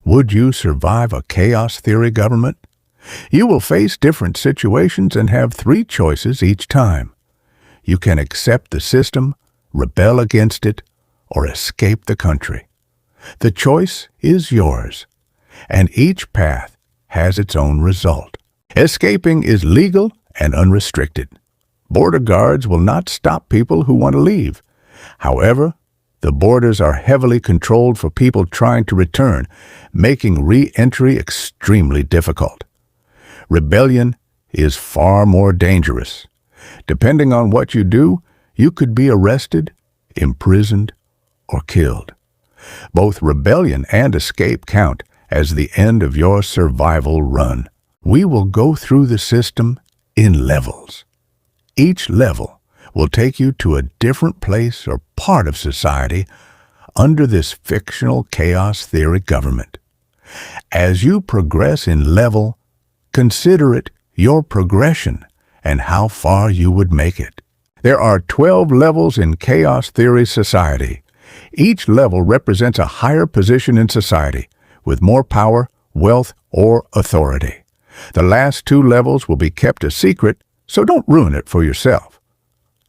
Would you survive a chaos theory government? You will face different situations and have three choices each time. You can accept the system, rebel against it, or escape the country. The choice is yours, and each path has its own result. Escaping is legal and unrestricted. Border guards will not stop people who want to leave. However, the borders are heavily controlled for people trying to return, making re-entry extremely difficult. Rebellion is far more dangerous. Depending on what you do, you could be arrested, imprisoned, or killed. Both rebellion and escape count as the end of your survival run. We will go through the system in levels. Each level will take you to a different place or part of society under this fictional chaos theory government. As you progress in level, consider it your progression and how far you would make it. There are 12 levels in chaos theory society. Each level represents a higher position in society with more power, wealth, or authority. The last two levels will be kept a secret, so don't ruin it for yourself.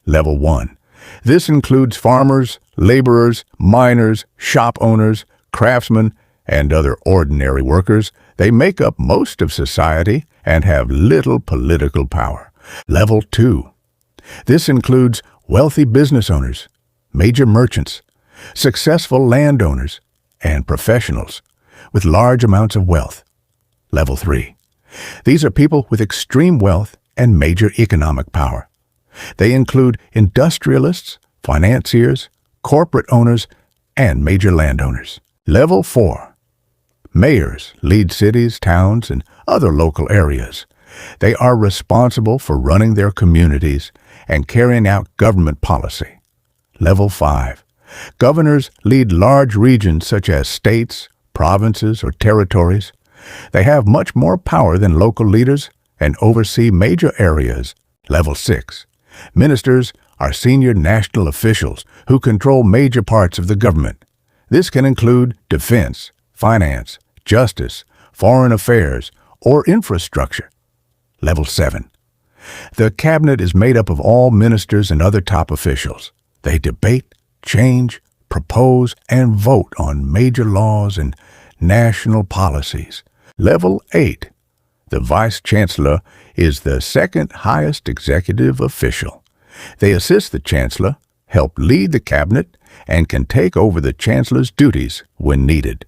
Level 1. This includes farmers, laborers, miners, shop owners, craftsmen, and other ordinary workers. They make up most of society and have little political power. Level 2. This includes wealthy business owners, major merchants, successful landowners, and professionals with large amounts of wealth. Level 3. These are people with extreme wealth and major economic power. They include industrialists, financiers, corporate owners, and major landowners. Level 4. Mayors lead cities, towns, and other local areas. They are responsible for running their communities and carrying out government policy. Level 5. Governors lead large regions such as states, provinces, or territories. They have much more power than local leaders and oversee major areas. Level 6. Ministers are senior national officials who control major parts of the government. This can include defense, finance, justice, foreign affairs, or infrastructure. Level 7. The cabinet is made up of all ministers and other top officials. They debate, change, propose, and vote on major laws and national policies. Level 8. The Vice Chancellor is the second highest executive official. They assist the Chancellor, help lead the cabinet, and can take over the Chancellor's duties when needed.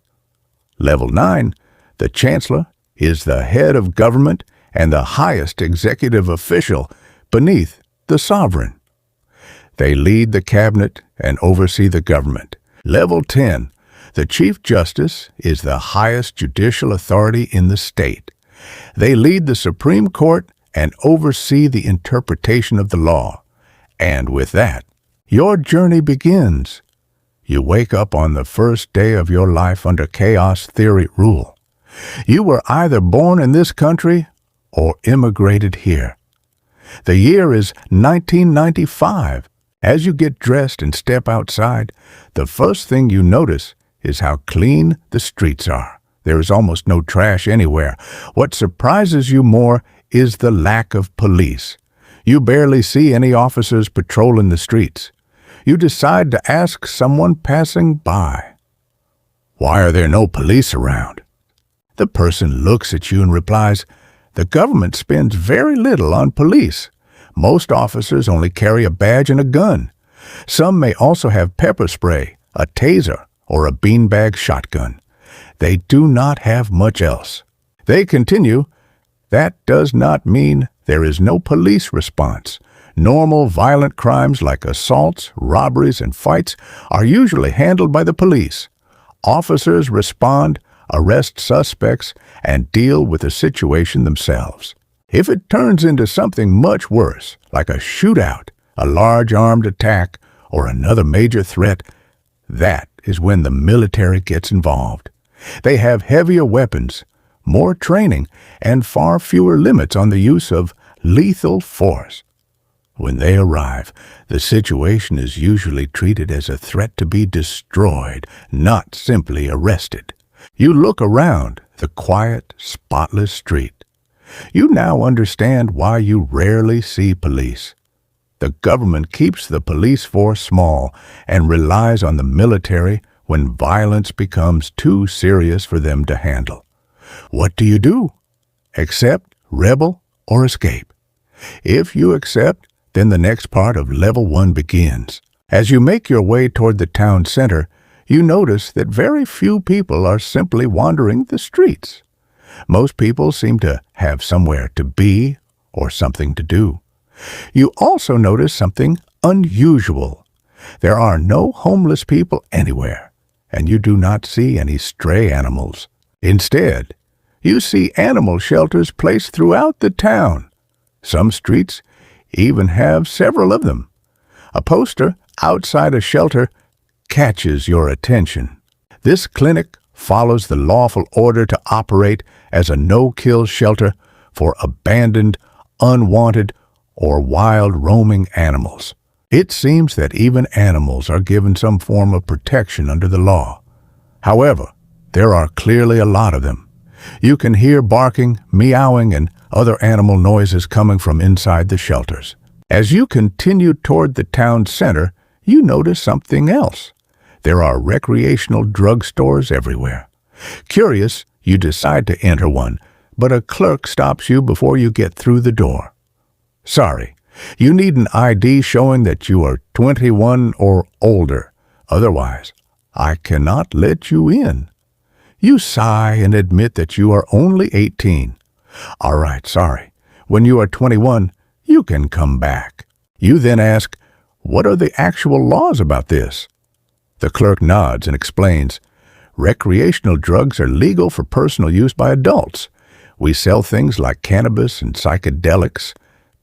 Level 9. The Chancellor is the head of government and the highest executive official beneath the sovereign. They lead the cabinet and oversee the government. Level 10. The Chief Justice is the highest judicial authority in the state. They lead the Supreme Court and oversee the interpretation of the law. And with that, your journey begins. You wake up on the first day of your life under chaos theory rule. You were either born in this country or immigrated here. The year is 1995. As you get dressed and step outside, the first thing you notice is how clean the streets are. There is almost no trash anywhere. What surprises you more is the lack of police. You barely see any officers patrolling the streets. You decide to ask someone passing by, "Why are there no police around?" The person looks at you and replies, "The government spends very little on police. Most officers only carry a badge and a gun. Some may also have pepper spray, a taser, or a beanbag shotgun. They do not have much else." They continue, "That does not mean there is no police response. Normal violent crimes like assaults, robberies, and fights are usually handled by the police. Officers respond, arrest suspects, and deal with the situation themselves. If it turns into something much worse, like a shootout, a large armed attack, or another major threat, that is when the military gets involved. They have heavier weapons, more training, and far fewer limits on the use of lethal force. When they arrive, the situation is usually treated as a threat to be destroyed, not simply arrested. You look around the quiet, spotless street. You now understand why you rarely see police. The government keeps the police force small and relies on the military when violence becomes too serious for them to handle. What do? Accept, rebel, or escape? If you accept, then the next part of Level 1 begins. As you make your way toward the town center, you notice that very few people are simply wandering the streets. Most people seem to have somewhere to be or something to do. You also notice something unusual. There are no homeless people anywhere, and you do not see any stray animals. Instead, you see animal shelters placed throughout the town. Some streets even have several of them. A poster outside a shelter catches your attention. This clinic follows the lawful order to operate as a no-kill shelter for abandoned, unwanted, or wild roaming animals. It seems that even animals are given some form of protection under the law. However, there are clearly a lot of them. You can hear barking, meowing, and other animal noises coming from inside the shelters. As you continue toward the town center, you notice something else. There are recreational drugstores everywhere. Curious, you decide to enter one, but a clerk stops you before you get through the door. Sorry, you need an ID showing that you are 21 or older. Otherwise, I cannot let you in. You sigh and admit that you are only 18. All right, sorry. When you are 21, you can come back. You then ask, what are the actual laws about this? The clerk nods and explains, recreational drugs are legal for personal use by adults. We sell things like cannabis and psychedelics.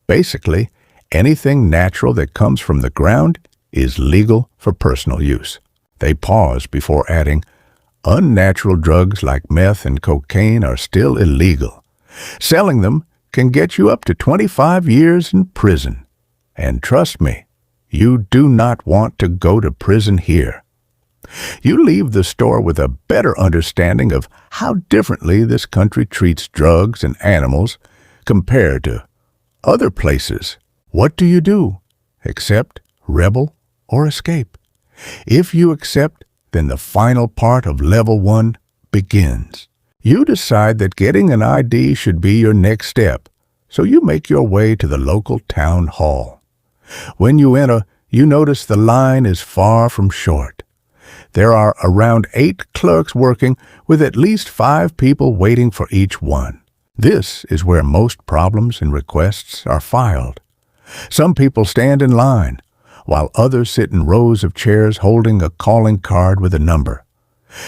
Basically, anything natural that comes from the ground is legal for personal use. They pause before adding, unnatural drugs like meth and cocaine are still illegal. Selling them can get you up to 25 years in prison. And trust me, you do not want to go to prison here. You leave the store with a better understanding of how differently this country treats drugs and animals compared to other places. What do? Accept, rebel, or escape? If you accept, then the final part of Level 1 begins. You decide that getting an ID should be your next step, so you make your way to the local town hall. When you enter, you notice the line is far from short. There are around 8 clerks working with at least 5 people waiting for each one. This is where most problems and requests are filed. Some people stand in line, while others sit in rows of chairs holding a calling card with a number.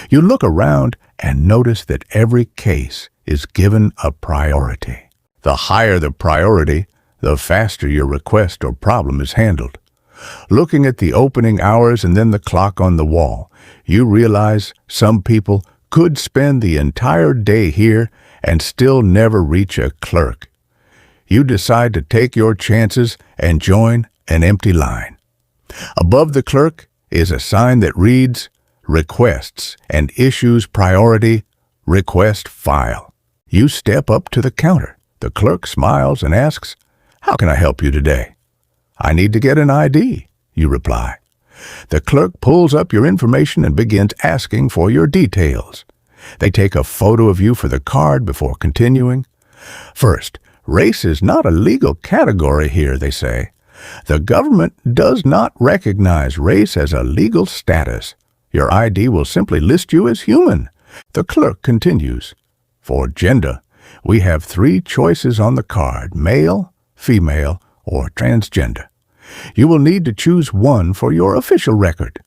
You look around and notice that every case is given a priority. The higher the priority, the faster your request or problem is handled. Looking at the opening hours and then the clock on the wall, you realize some people could spend the entire day here and still never reach a clerk. You decide to take your chances and join an empty line. Above the clerk is a sign that reads, Requests and Issues Priority Request File. You step up to the counter. The clerk smiles and asks, How can I help you today? I need to get an ID, you reply. The clerk pulls up your information and begins asking for your details. They take a photo of you for the card before continuing. First, race is not a legal category here, they say. The government does not recognize race as a legal status. Your ID will simply list you as human. The clerk continues. For gender, we have 3 choices on the card, male, female, or transgender. You will need to choose one for your official record.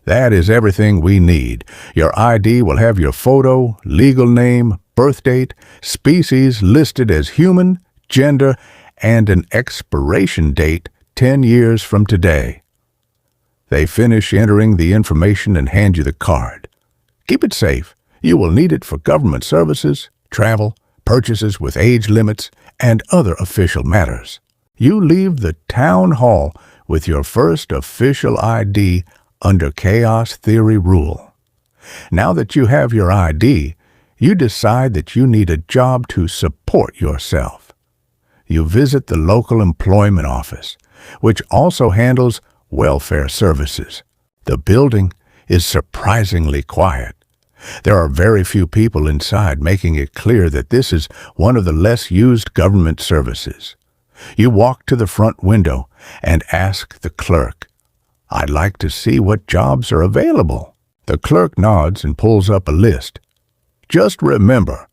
That is everything we need. Your ID will have your photo, legal name, birth date, species listed as human, gender, and an expiration date 10 years from today. They finish entering the information and hand you the card. Keep it safe. You will need it for government services, travel, purchases with age limits, and other official matters. You leave the town hall with your first official ID under Chaos Theory rule. Now that you have your ID, you decide that you need a job to support yourself. You visit the local employment office, which also handles welfare services. The building is surprisingly quiet. There are very few people inside, making it clear that this is one of the less used government services. You walk to the front window and ask the clerk, "I'd like to see what jobs are available." The clerk nods and pulls up a list. Just remember,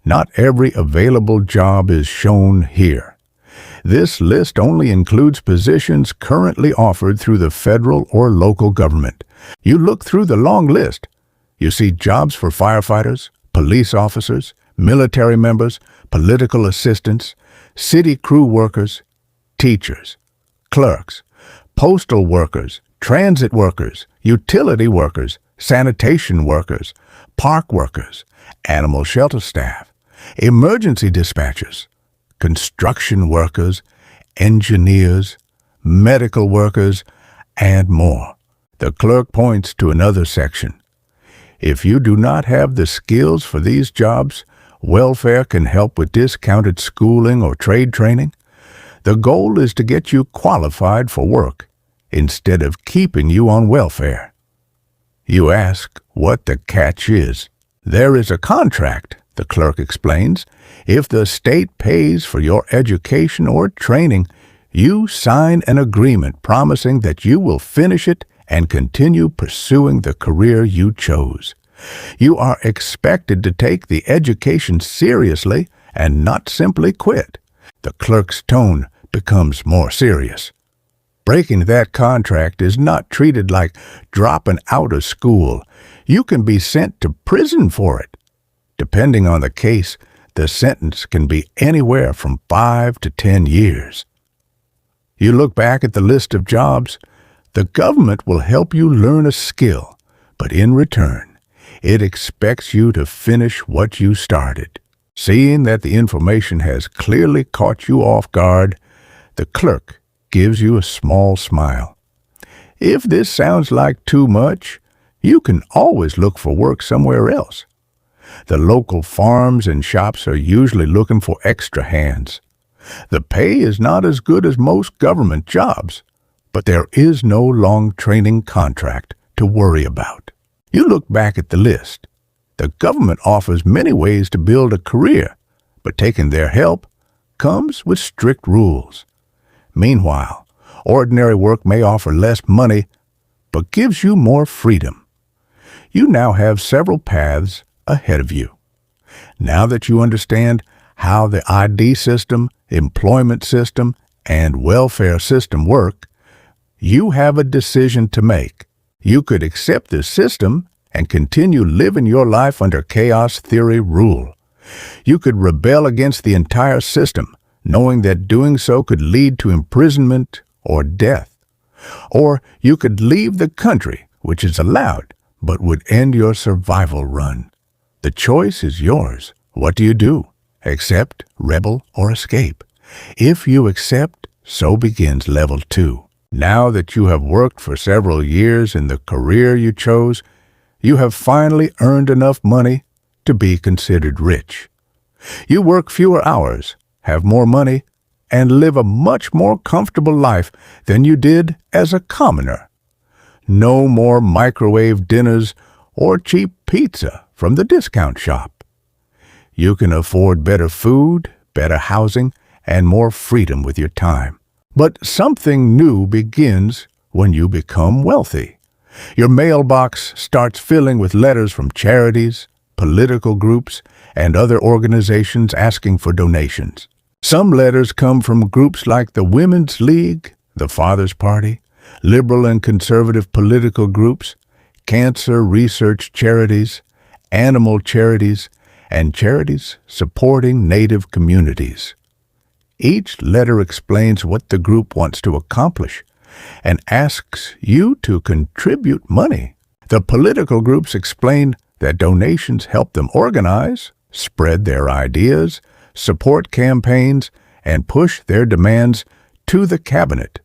not every available job is shown here. This list only includes positions currently offered through the federal or local government. You look through the long list. You see jobs for firefighters, police officers, military members, political assistants, city crew workers, teachers, clerks, postal workers, transit workers, utility workers, sanitation workers, park workers, animal shelter staff, emergency dispatchers, construction workers, engineers, medical workers, and more. The clerk points to another section. If you do not have the skills for these jobs, welfare can help with discounted schooling or trade training. The goal is to get you qualified for work instead of keeping you on welfare. You ask what the catch is. There is a contract, the clerk explains. If the state pays for your education or training, you sign an agreement promising that you will finish it and continue pursuing the career you chose. You are expected to take the education seriously and not simply quit. The clerk's tone becomes more serious. Breaking that contract is not treated like dropping out of school. You can be sent to prison for it. Depending on the case, the sentence can be anywhere from 5 to 10 years. You look back at the list of jobs. The government will help you learn a skill, but in return, it expects you to finish what you started. Seeing that the information has clearly caught you off guard, the clerk gives you a small smile. If this sounds like too much, you can always look for work somewhere else. The local farms and shops are usually looking for extra hands. The pay is not as good as most government jobs, but there is no long training contract to worry about. You look back at the list. The government offers many ways to build a career, but taking their help comes with strict rules. Meanwhile, ordinary work may offer less money, but gives you more freedom. You now have several paths ahead of you. Now that you understand how the ID system, employment system, and welfare system work, you have a decision to make. You could accept the system and continue living your life under chaos theory rule. You could rebel against the entire system, knowing that doing so could lead to imprisonment or death. Or you could leave the country, which is allowed, but would end your survival run. The choice is yours. What do you do? Accept, rebel, or escape? If you accept, so begins level 2. Now that you have worked for several years in the career you chose, you have finally earned enough money to be considered rich. You work fewer hours, have more money, and live a much more comfortable life than you did as a commoner. No more microwave dinners or cheap pizza from the discount shop. You can afford better food, better housing, and more freedom with your time. But something new begins when you become wealthy. Your mailbox starts filling with letters from charities, political groups, and other organizations asking for donations. Some letters come from groups like the Women's League, the Father's Party, liberal and conservative political groups, cancer research charities, animal charities, and charities supporting Native communities. Each letter explains what the group wants to accomplish and asks you to contribute money. The political groups explain that donations help them organize, spread their ideas, support campaigns, and push their demands to the cabinet.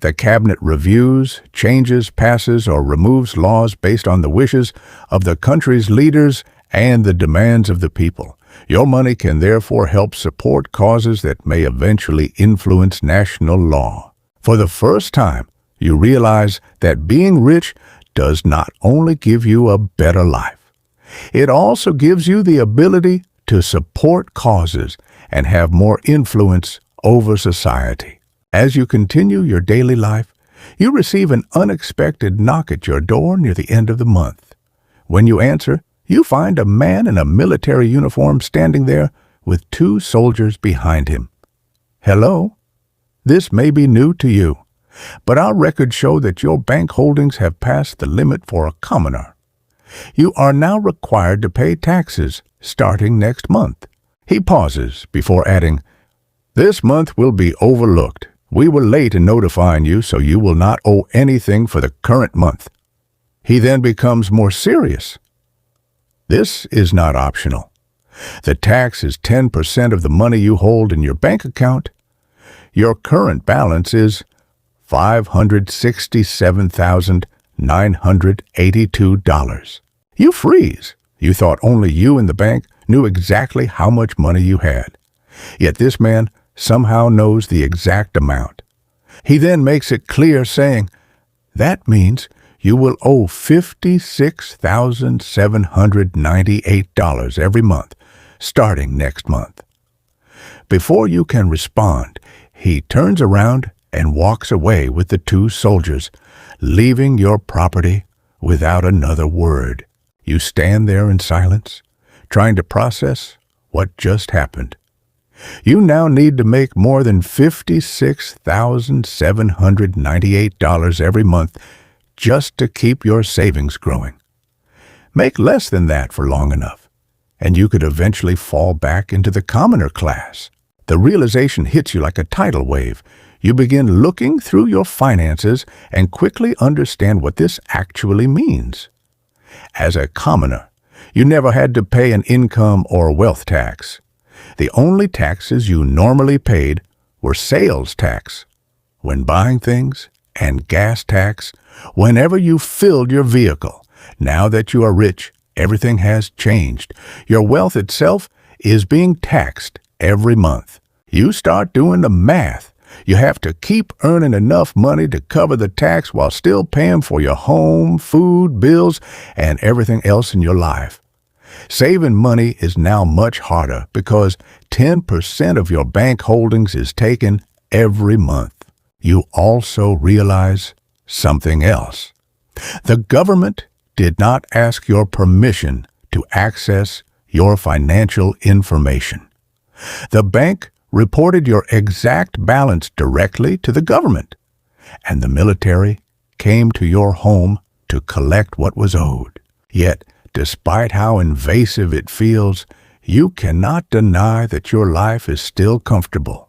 The cabinet reviews, changes, passes, or removes laws based on the wishes of the country's leaders and the demands of the people. Your money can therefore help support causes that may eventually influence national law. For the first time, you realize that being rich does not only give you a better life, it also gives you the ability to support causes and have more influence over society. As you continue your daily life, you receive an unexpected knock at your door near the end of the month. When you answer, you find a man in a military uniform standing there with 2 soldiers behind him. Hello? This may be new to you, but our records show that your bank holdings have passed the limit for a commoner. You are now required to pay taxes starting next month. He pauses before adding, "This month will be overlooked. We were late in notifying you, so you will not owe anything for the current month." He then becomes more serious. This is not optional. The tax is 10% of the money you hold in your bank account. Your current balance is $567,982. You freeze. You thought only you and the bank knew exactly how much money you had. Yet this man somehow knows the exact amount. He then makes it clear, saying, "That means you will owe $56,798 every month, starting next month." Before you can respond, he turns around and walks away with the 2 soldiers, leaving your property without another word. You stand there in silence, trying to process what just happened. You now need to make more than $56,798 every month just to keep your savings growing. Make less than that for long enough, and you could eventually fall back into the commoner class. The realization hits you like a tidal wave. You begin looking through your finances and quickly understand what this actually means. As a commoner, you never had to pay an income or wealth tax. The only taxes you normally paid were sales tax, when buying things, and gas tax, whenever you filled your vehicle. Now that you are rich, everything has changed. Your wealth itself is being taxed every month. You start doing the math. You have to keep earning enough money to cover the tax while still paying for your home, food, bills, and everything else in your life. Saving money is now much harder because 10% of your bank holdings is taken every month. You also realize something else. The government did not ask your permission to access your financial information. The bank reported your exact balance directly to the government, and the military came to your home to collect what was owed. Yet, despite how invasive it feels, you cannot deny that your life is still comfortable.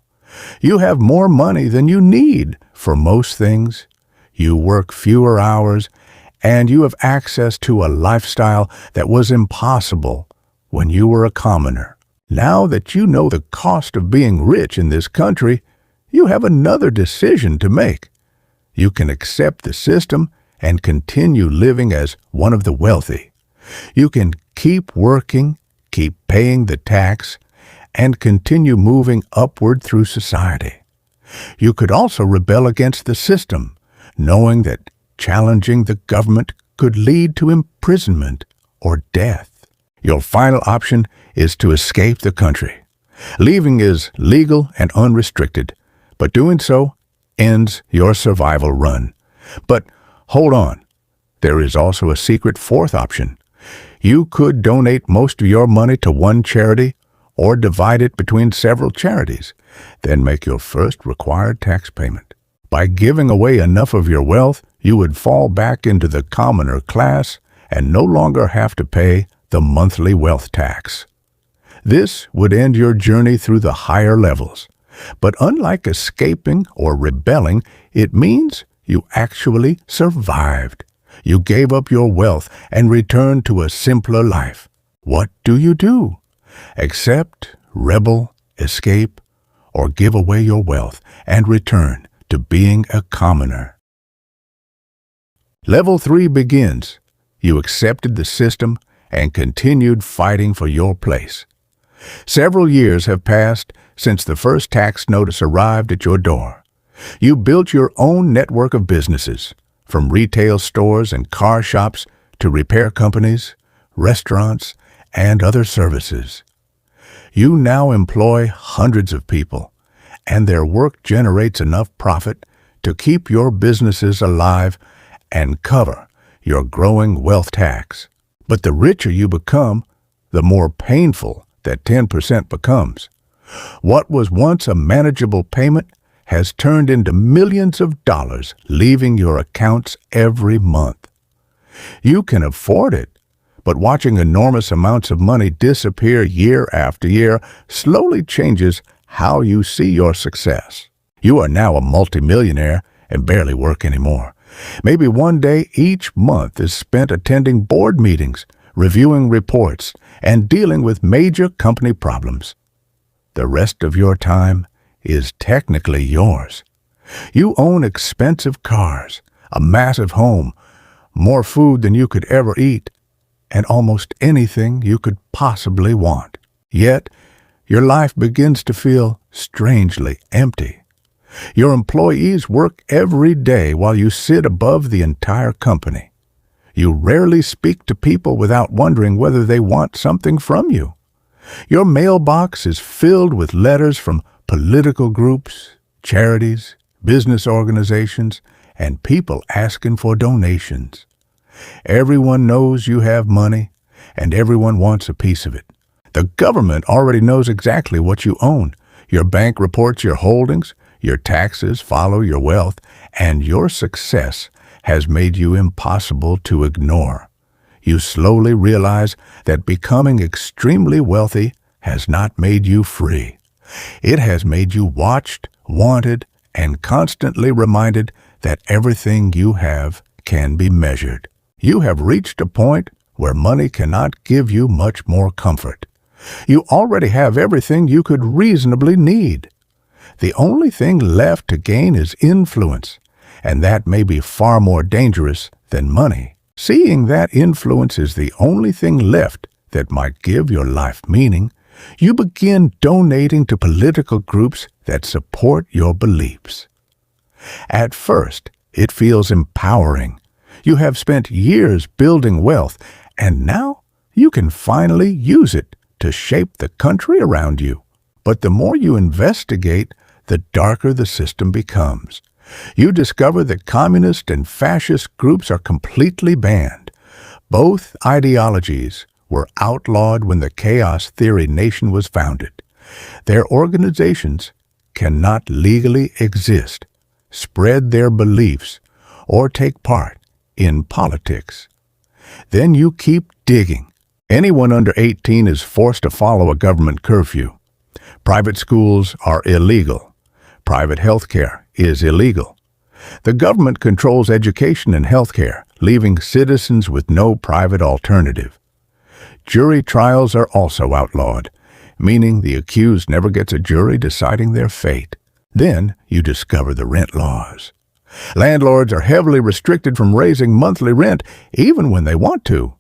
You have more money than you need for most things. You work fewer hours, and you have access to a lifestyle that was impossible when you were a commoner. Now that you know the cost of being rich in this country, you have another decision to make. You can accept the system and continue living as one of the wealthy. You can keep working, keep paying the tax, and continue moving upward through society. You could also rebel against the system, knowing that challenging the government could lead to imprisonment or death. Your final option is to escape the country. Leaving is legal and unrestricted, but doing so ends your survival run. But hold on, there is also a secret fourth option. You could donate most of your money to one charity or divide it between several charities, then make your first required tax payment. By giving away enough of your wealth, you would fall back into the commoner class and no longer have to pay the monthly wealth tax. This would end your journey through the higher levels. But unlike escaping or rebelling, it means you actually survived. You gave up your wealth and returned to a simpler life. What do? Accept, rebel, escape, or give away your wealth and return to being a commoner. Level 3 begins. You accepted the system and continued fighting for your place. Several years have passed since the first tax notice arrived at your door. You built your own network of businesses, from retail stores and car shops to repair companies, restaurants, and other services. You now employ hundreds of people, and their work generates enough profit to keep your businesses alive and cover your growing wealth tax. But the richer you become, the more painful that 10% becomes. What was once a manageable payment has turned into millions of dollars leaving your accounts every month. You can afford it, but watching enormous amounts of money disappear year after year slowly changes how you see your success. You are now a multimillionaire and barely work anymore. Maybe one day each month is spent attending board meetings, reviewing reports, and dealing with major company problems. The rest of your time is technically yours. You own expensive cars, a massive home, more food than you could ever eat, and almost anything you could possibly want. Yet, your life begins to feel strangely empty. Your employees work every day while you sit above the entire company. You rarely speak to people without wondering whether they want something from you. Your mailbox is filled with letters from political groups, charities, business organizations, and people asking for donations. Everyone knows you have money, and everyone wants a piece of it. The government already knows exactly what you own. Your bank reports your holdings, your taxes follow your wealth, and your success has made you impossible to ignore. You slowly realize that becoming extremely wealthy has not made you free. It has made you watched, wanted, and constantly reminded that everything you have can be measured. You have reached a point where money cannot give you much more comfort. You already have everything you could reasonably need. The only thing left to gain is influence, and that may be far more dangerous than money. Seeing that influence is the only thing left that might give your life meaning, you begin donating to political groups that support your beliefs. At first, it feels empowering. You have spent years building wealth, and now you can finally use it to shape the country around you. But the more you investigate, the darker the system becomes. You discover that communist and fascist groups are completely banned. Both ideologies were outlawed when the Chaos Theory Nation was founded. Their organizations cannot legally exist, spread their beliefs, or take part in politics. Then you keep digging. Anyone under 18 is forced to follow a government curfew. Private schools are illegal. Private health care is illegal. The government controls education and health care, leaving citizens with no private alternative. Jury trials are also outlawed, meaning the accused never gets a jury deciding their fate. Then you discover the rent laws. Landlords are heavily restricted from raising monthly rent, even when they want to.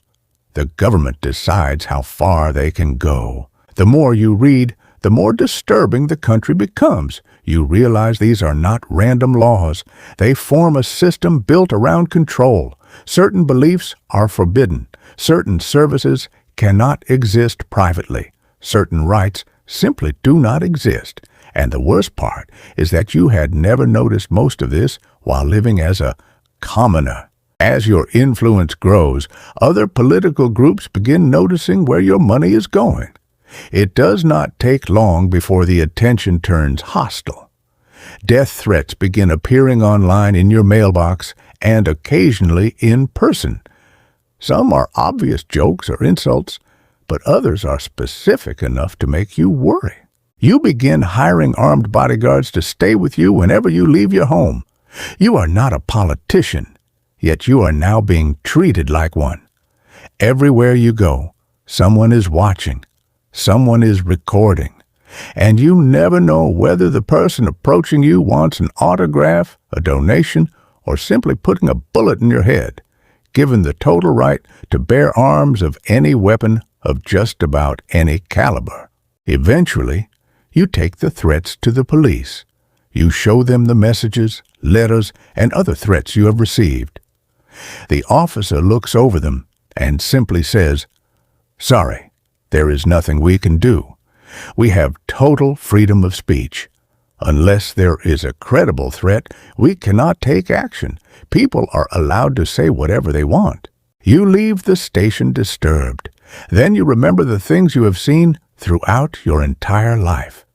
The government decides how far they can go. The more you read, the more disturbing the country becomes. You realize these are not random laws. They form a system built around control. Certain beliefs are forbidden. Certain services cannot exist privately. Certain rights simply do not exist. And the worst part is that you had never noticed most of this while living as a commoner. As your influence grows, other political groups begin noticing where your money is going. It does not take long before the attention turns hostile. Death threats begin appearing online in your mailbox and occasionally in person. Some are obvious jokes or insults, but others are specific enough to make you worry. You begin hiring armed bodyguards to stay with you whenever you leave your home. You are not a politician, yet you are now being treated like one. Everywhere you go, someone is watching. Someone is recording. And you never know whether the person approaching you wants an autograph, a donation, or simply putting a bullet in your head, given the total right to bear arms of any weapon of just about any caliber. Eventually, you take the threats to the police. You show them the messages, letters, and other threats you have received. The officer looks over them and simply says, "Sorry, there is nothing we can do. We have total freedom of speech. Unless there is a credible threat, we cannot take action. People are allowed to say whatever they want." You leave the station disturbed. Then you remember the things you have seen throughout your entire life.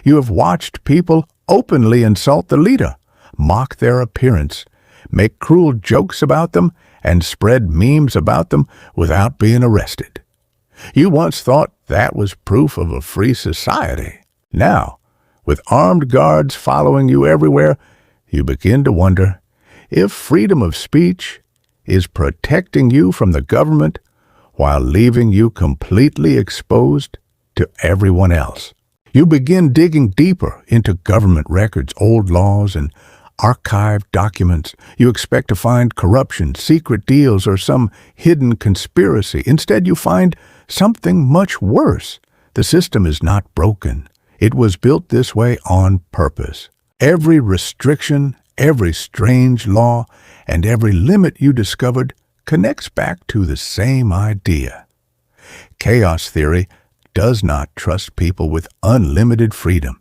You have watched people openly insult the leader, mock their appearance, make cruel jokes about them, and spread memes about them without being arrested. You once thought that was proof of a free society. Now, with armed guards following you everywhere, you begin to wonder if freedom of speech is protecting you from the government while leaving you completely exposed to everyone else. You begin digging deeper into government records, old laws, and archived documents. You expect to find corruption, secret deals, or some hidden conspiracy. Instead, you find something much worse. The system is not broken. It was built this way on purpose. Every restriction, every strange law, and every limit you discovered connects back to the same idea. Chaos theory does not trust people with unlimited freedom.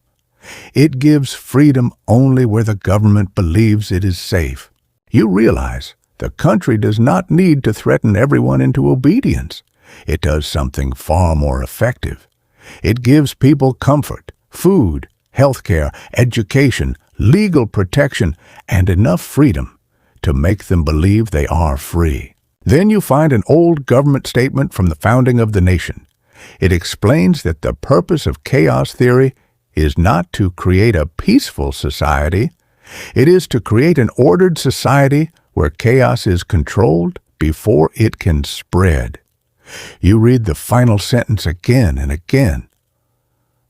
It gives freedom only where the government believes it is safe. You realize the country does not need to threaten everyone into obedience. It does something far more effective. It gives people comfort, food, healthcare, education, legal protection, and enough freedom to make them believe they are free. Then you find an old government statement from the founding of the nation. It explains that the purpose of chaos theory is not to create a peaceful society. It is to create an ordered society where chaos is controlled before it can spread. You read the final sentence again and again.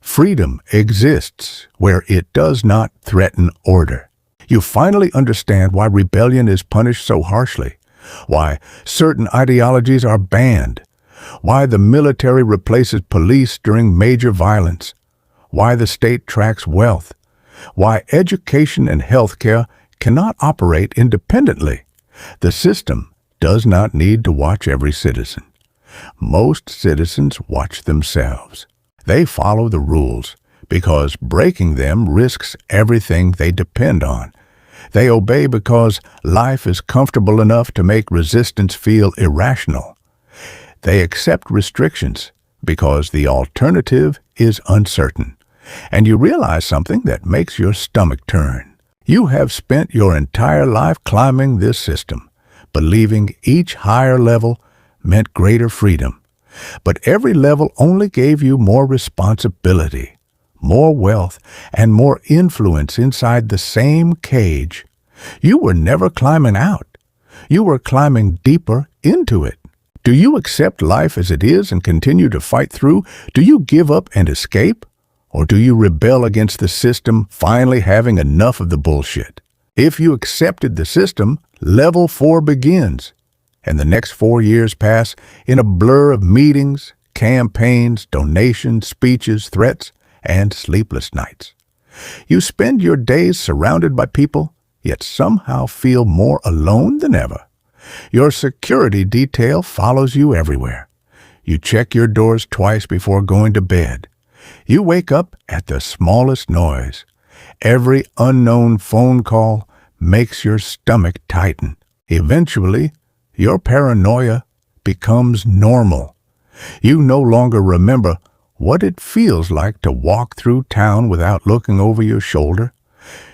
Freedom exists where it does not threaten order. You finally understand why rebellion is punished so harshly, why certain ideologies are banned, why the military replaces police during major violence, why the state tracks wealth, why education and healthcare cannot operate independently. The system does not need to watch every citizen. Most citizens watch themselves. They follow the rules because breaking them risks everything they depend on. They obey because life is comfortable enough to make resistance feel irrational. They accept restrictions because the alternative is uncertain. And you realize something that makes your stomach turn. You have spent your entire life climbing this system, believing each higher level meant greater freedom. But every level only gave you more responsibility, more wealth, and more influence inside the same cage. You were never climbing out. You were climbing deeper into it. Do you accept life as it is and continue to fight through? Do you give up and escape? Or do you rebel against the system, finally having enough of the bullshit? If you accepted the system, level 4 begins, and the next 4 years pass in a blur of meetings, campaigns, donations, speeches, threats, and sleepless nights. You spend your days surrounded by people, yet somehow feel more alone than ever. Your security detail follows you everywhere. You check your doors twice before going to bed. You wake up at the smallest noise. Every unknown phone call makes your stomach tighten. Eventually, your paranoia becomes normal. You no longer remember what it feels like to walk through town without looking over your shoulder.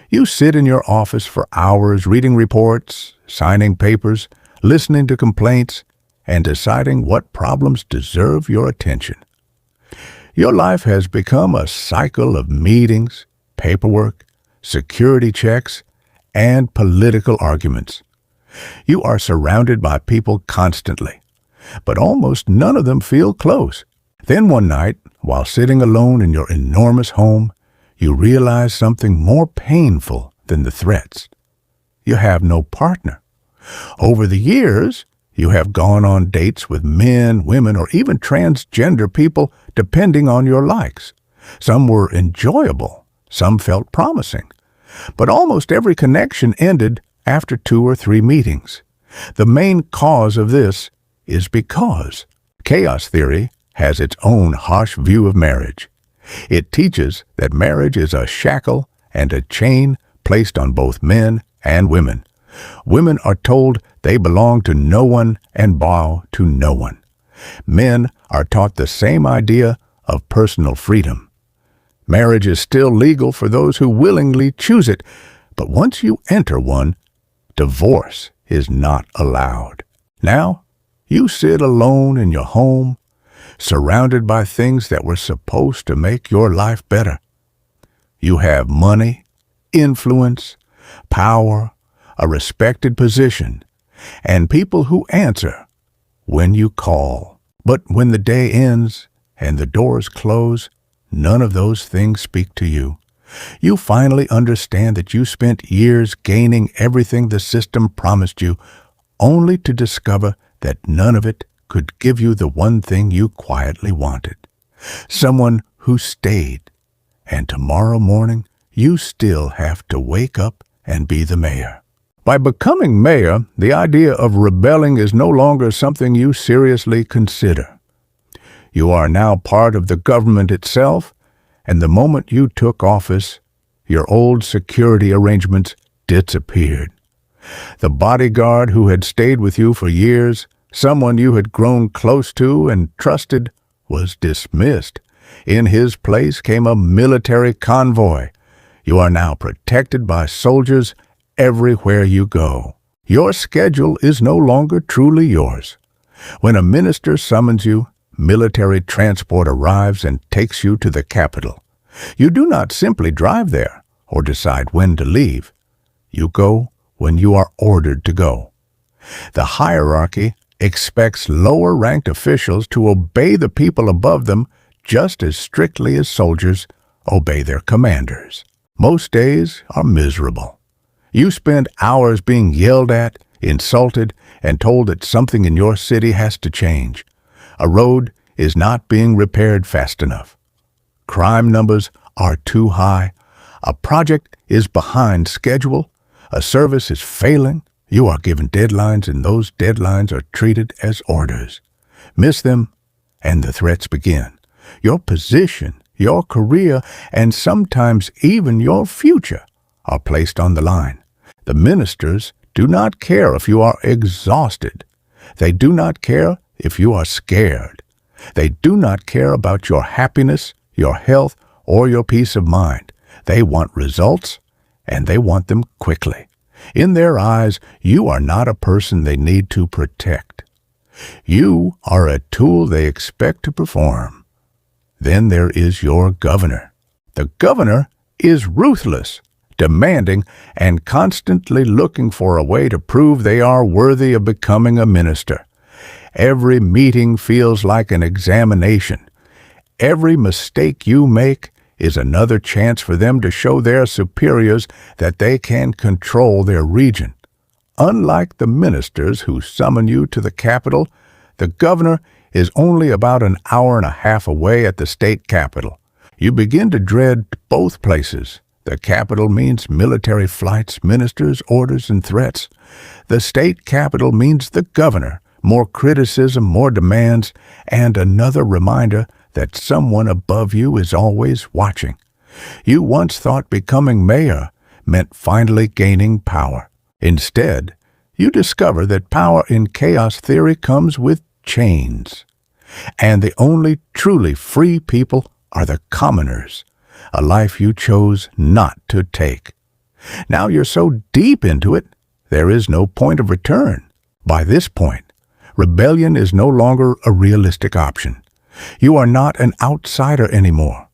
You sit in your office for hours reading reports, signing papers, listening to complaints, and deciding what problems deserve your attention. Your life has become a cycle of meetings, paperwork, security checks, and political arguments. You are surrounded by people constantly, but almost none of them feel close. Then one night, while sitting alone in your enormous home, you realize something more painful than the threats. You have no partner. Over the years, you have gone on dates with men, women, or even transgender people depending on your likes. Some were enjoyable, some felt promising. But almost every connection ended after 2 or 3 meetings. The main cause of this is because chaos theory has its own harsh view of marriage. It teaches that marriage is a shackle and a chain placed on both men and women. Women are told they belong to no one and bow to no one. Men are taught the same idea of personal freedom. Marriage is still legal for those who willingly choose it, but once you enter one, divorce is not allowed. Now, you sit alone in your home, surrounded by things that were supposed to make your life better. You have money, influence, power, a respected position, and people who answer when you call. But when the day ends and the doors close, none of those things speak to you. You finally understand that you spent years gaining everything the system promised you, only to discover that none of it could give you the one thing you quietly wanted. Someone who stayed. And tomorrow morning, you still have to wake up and be the mayor. By becoming mayor, the idea of rebelling is no longer something you seriously consider. You are now part of the government itself, and the moment you took office, your old security arrangements disappeared. The bodyguard who had stayed with you for years, someone you had grown close to and trusted, was dismissed. In his place came a military convoy. You are now protected by soldiers everywhere you go. Your schedule is no longer truly yours. When a minister summons you, military transport arrives and takes you to the capital. You do not simply drive there or decide when to leave. You go when you are ordered to go. The hierarchy expects lower-ranked officials to obey the people above them just as strictly as soldiers obey their commanders. Most days are miserable. You spend hours being yelled at, insulted, and told that something in your city has to change. A road is not being repaired fast enough. Crime numbers are too high. A project is behind schedule. A service is failing. You are given deadlines, and those deadlines are treated as orders. Miss them, and the threats begin. Your position, your career, and sometimes even your future are placed on the line. The ministers do not care if you are exhausted. They do not care if you are scared. They do not care about your happiness, your health, or your peace of mind. They want results, and they want them quickly. In their eyes, you are not a person they need to protect. You are a tool they expect to perform. Then there is your governor. The governor is ruthless, demanding, and constantly looking for a way to prove they are worthy of becoming a minister. Every meeting feels like an examination. Every mistake you make is another chance for them to show their superiors that they can control their region. Unlike the ministers who summon you to the capital, the governor is only about an hour and a half away at the state capital. You begin to dread both places. The capital means military flights, ministers, orders, and threats. The state capital means the governor, more criticism, more demands, and another reminder that someone above you is always watching. You once thought becoming mayor meant finally gaining power. Instead, you discover that power in chaos theory comes with chains. And the only truly free people are the commoners, a life you chose not to take. Now you're so deep into it, there is no point of return. By this point, rebellion is no longer a realistic option. You are not an outsider anymore.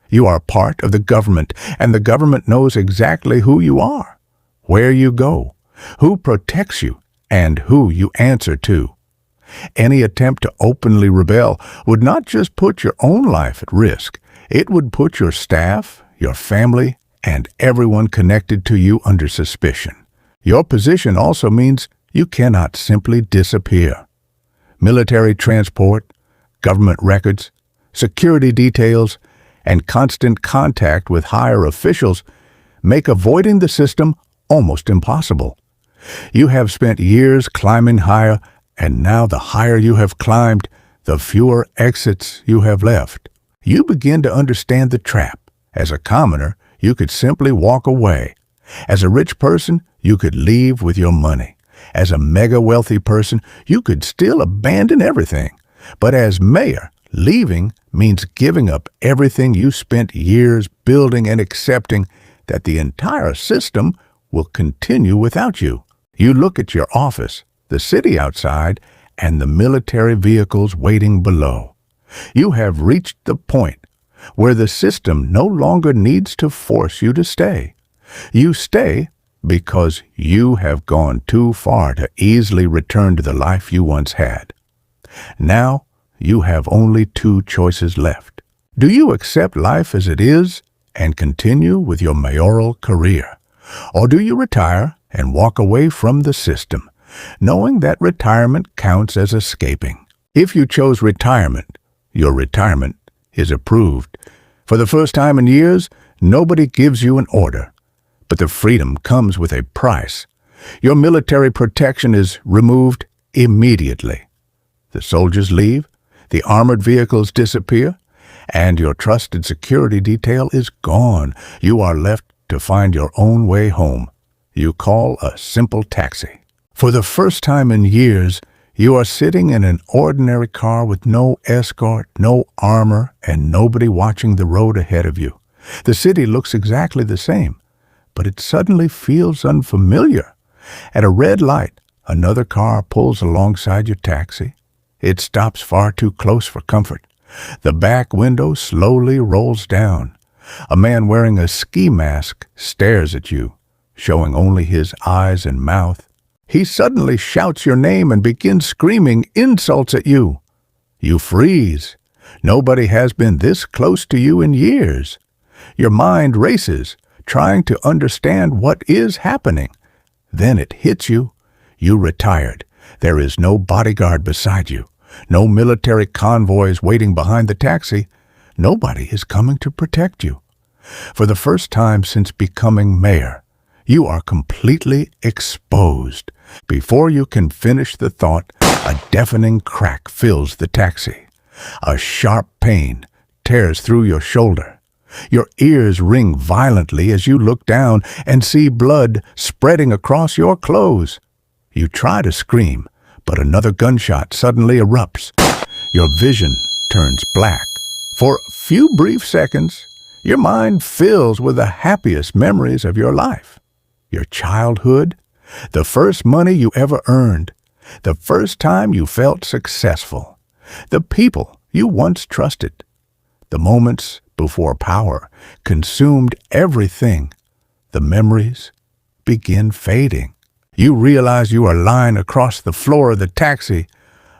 You are part of the government, and the government knows exactly who you are, where you go, who protects you, and who you answer to. Any attempt to openly rebel would not just put your own life at risk, it would put your staff, your family, and everyone connected to you under suspicion. Your position also means you cannot simply disappear. Military transport, government records, security details, and constant contact with higher officials make avoiding the system almost impossible. You have spent years climbing higher, and now the higher you have climbed, the fewer exits you have left. You begin to understand the trap. As a commoner, you could simply walk away. As a rich person, you could leave with your money. As a mega wealthy person, you could still abandon everything. But as mayor, leaving means giving up everything you spent years building and accepting that the entire system will continue without you. You look at your office, the city outside, and the military vehicles waiting below. You have reached the point where the system no longer needs to force you to stay. You stay because you have gone too far to easily return to the life you once had. Now, you have only two choices left. Do you accept life as it is and continue with your mayoral career? Or do you retire and walk away from the system, knowing that retirement counts as escaping? If you chose retirement, your retirement is approved. For the first time in years, nobody gives you an order, but the freedom comes with a price. Your military protection is removed immediately. The soldiers leave, the armored vehicles disappear, and your trusted security detail is gone. You are left to find your own way home. You call a simple taxi. For the first time in years, you are sitting in an ordinary car with no escort, no armor, and nobody watching the road ahead of you. The city looks exactly the same, but it suddenly feels unfamiliar. At a red light, another car pulls alongside your taxi. It stops far too close for comfort. The back window slowly rolls down. A man wearing a ski mask stares at you, showing only his eyes and mouth. He suddenly shouts your name and begins screaming insults at you. You freeze. Nobody has been this close to you in years. Your mind races, trying to understand what is happening. Then it hits you. You retired. There is no bodyguard beside you, no military convoys waiting behind the taxi. Nobody is coming to protect you. For the first time since becoming mayor, you are completely exposed. Before you can finish the thought, a deafening crack fills the taxi. A sharp pain tears through your shoulder. Your ears ring violently as you look down and see blood spreading across your clothes. You try to scream, but another gunshot suddenly erupts. Your vision turns black. For a few brief seconds, your mind fills with the happiest memories of your life. Your childhood, the first money you ever earned, the first time you felt successful, the people you once trusted. The moments before power consumed everything. The memories begin fading. You realize you are lying across the floor of the taxi.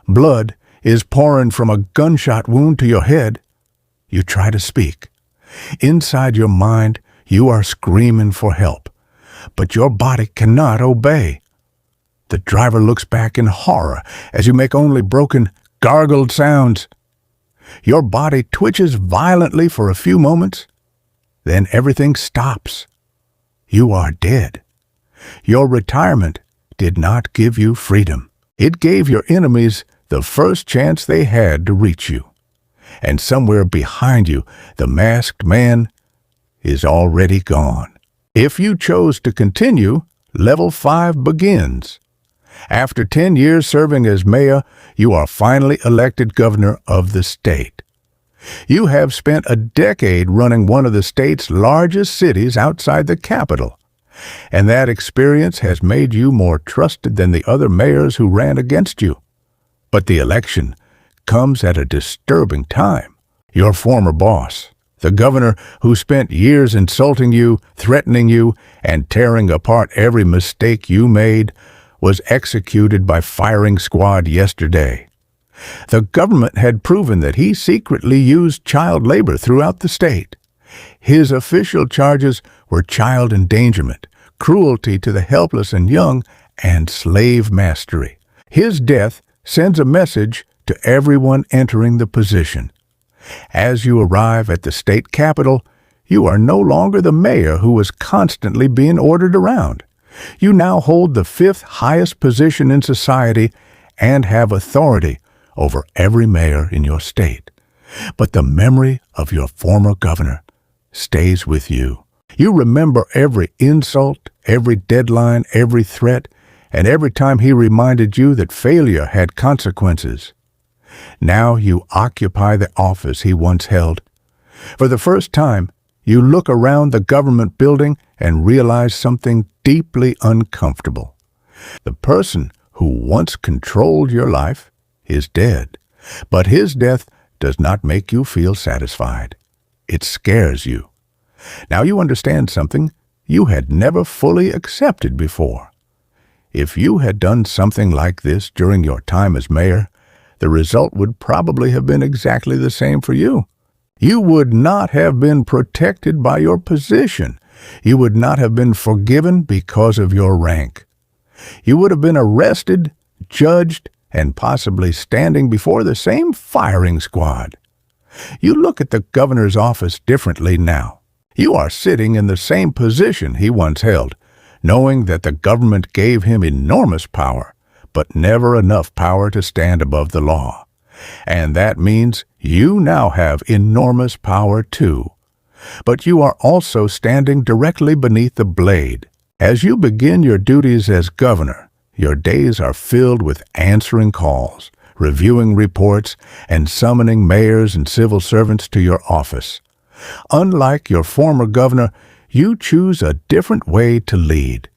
Blood is pouring from a gunshot wound to your head. You try to speak. Inside your mind, you are screaming for help, but your body cannot obey. The driver looks back in horror as you make only broken, gargled sounds. Your body twitches violently for a few moments. Then everything stops. You are dead. Your retirement did not give you freedom. It gave your enemies the first chance they had to reach you. And somewhere behind you, the masked man is already gone. If you chose to continue, Level 5 begins. After 10 years serving as mayor, you are finally elected governor of the state. You have spent a decade running one of the state's largest cities outside the capital, and that experience has made you more trusted than the other mayors who ran against you. But the election comes at a disturbing time. Your former boss, the governor who spent years insulting you, threatening you, and tearing apart every mistake you made, was executed by firing squad yesterday. The government had proven that he secretly used child labor throughout the state. His official charges were child endangerment, cruelty to the helpless and young, and slave mastery. His death sends a message to everyone entering the position. As you arrive at the state capitol, you are no longer the mayor who was constantly being ordered around. You now hold the fifth highest position in society and have authority over every mayor in your state. But the memory of your former governor stays with you. You remember every insult, every deadline, every threat, and every time he reminded you that failure had consequences. Now you occupy the office he once held. For the first time, you look around the government building and realize something deeply uncomfortable. The person who once controlled your life is dead, but his death does not make you feel satisfied. It scares you. Now you understand something you had never fully accepted before. If you had done something like this during your time as mayor, the result would probably have been exactly the same for you. You would not have been protected by your position. You would not have been forgiven because of your rank. You would have been arrested, judged, and possibly standing before the same firing squad. You look at the governor's office differently now. You are sitting in the same position he once held, knowing that the government gave him enormous power, but never enough power to stand above the law. And that means you now have enormous power too. But you are also standing directly beneath the blade. As you begin your duties as governor, your days are filled with answering calls, reviewing reports, and summoning mayors and civil servants to your office. Unlike your former governor, you choose a different way to lead.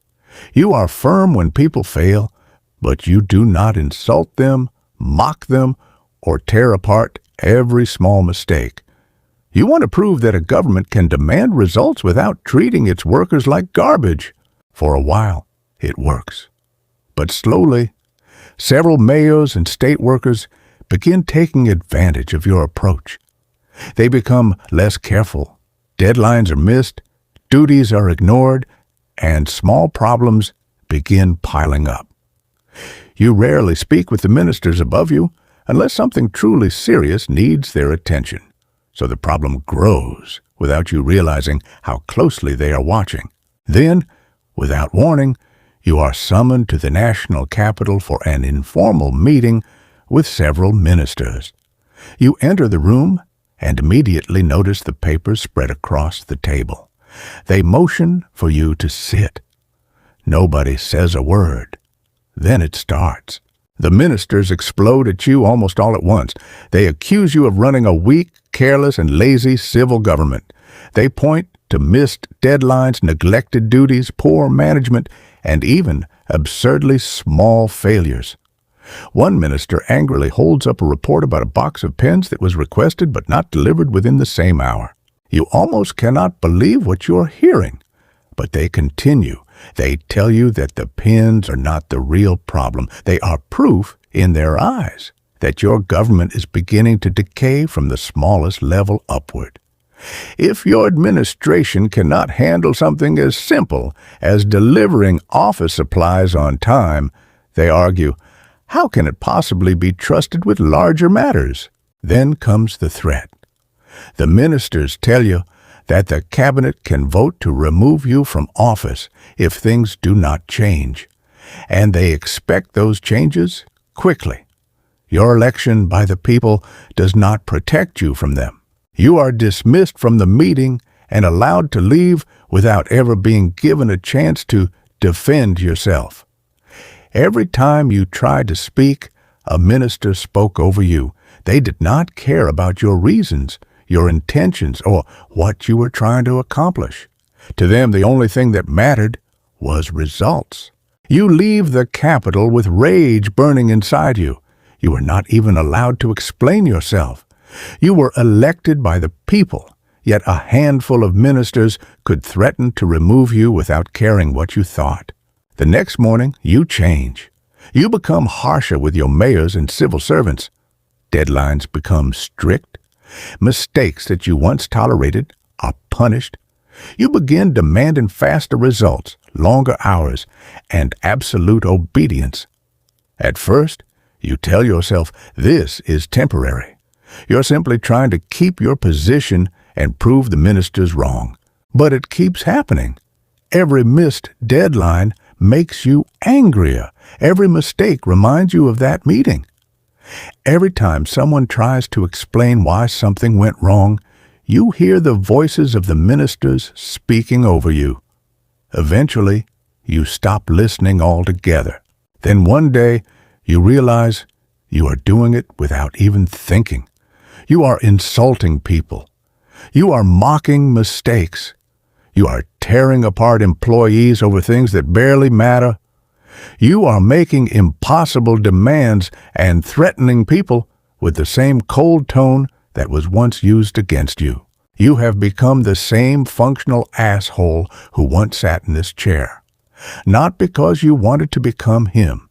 You are firm when people fail, but you do not insult them, mock them, or tear apart every small mistake. You want to prove that a government can demand results without treating its workers like garbage. For a while, it works. But slowly, several mayors and state workers begin taking advantage of your approach. They become less careful. Deadlines are missed, duties are ignored, and small problems begin piling up. You rarely speak with the ministers above you unless something truly serious needs their attention. So the problem grows without you realizing how closely they are watching. Then, without warning, you are summoned to the national capital for an informal meeting with several ministers. You enter the room and immediately notice the papers spread across the table. They motion for you to sit. Nobody says a word. Then it starts. The ministers explode at you almost all at once. They accuse you of running a weak, careless, and lazy civil government. They point to missed deadlines, neglected duties, poor management, and even absurdly small failures. One minister angrily holds up a report about a box of pens that was requested but not delivered within the same hour. You almost cannot believe what you're hearing. But they continue. They tell you that the pens are not the real problem. They are proof in their eyes that your government is beginning to decay from the smallest level upward. If your administration cannot handle something as simple as delivering office supplies on time, they argue, how can it possibly be trusted with larger matters? Then comes the threat. The ministers tell you that the cabinet can vote to remove you from office if things do not change, and they expect those changes quickly. Your election by the people does not protect you from them. You are dismissed from the meeting and allowed to leave without ever being given a chance to defend yourself. Every time you tried to speak, a minister spoke over you. They did not care about your reasons, your intentions, or what you were trying to accomplish. To them, the only thing that mattered was results. You leave the Capitol with rage burning inside you. You were not even allowed to explain yourself. You were elected by the people, yet a handful of ministers could threaten to remove you without caring what you thought. The next morning, you change. You become harsher with your mayors and civil servants. Deadlines become strict. Mistakes that you once tolerated are punished. You begin demanding faster results, longer hours, and absolute obedience. At first, you tell yourself this is temporary. You're simply trying to keep your position and prove the ministers wrong. But it keeps happening. Every missed deadline makes you angrier. Every mistake reminds you of that meeting. Every time someone tries to explain why something went wrong, you hear the voices of the ministers speaking over you. Eventually, you stop listening altogether. Then one day, you realize you are doing it without even thinking. You are insulting people. You are mocking mistakes. You are tearing apart employees over things that barely matter. You are making impossible demands and threatening people with the same cold tone that was once used against you. You have become the same functional asshole who once sat in this chair. Not because you wanted to become him,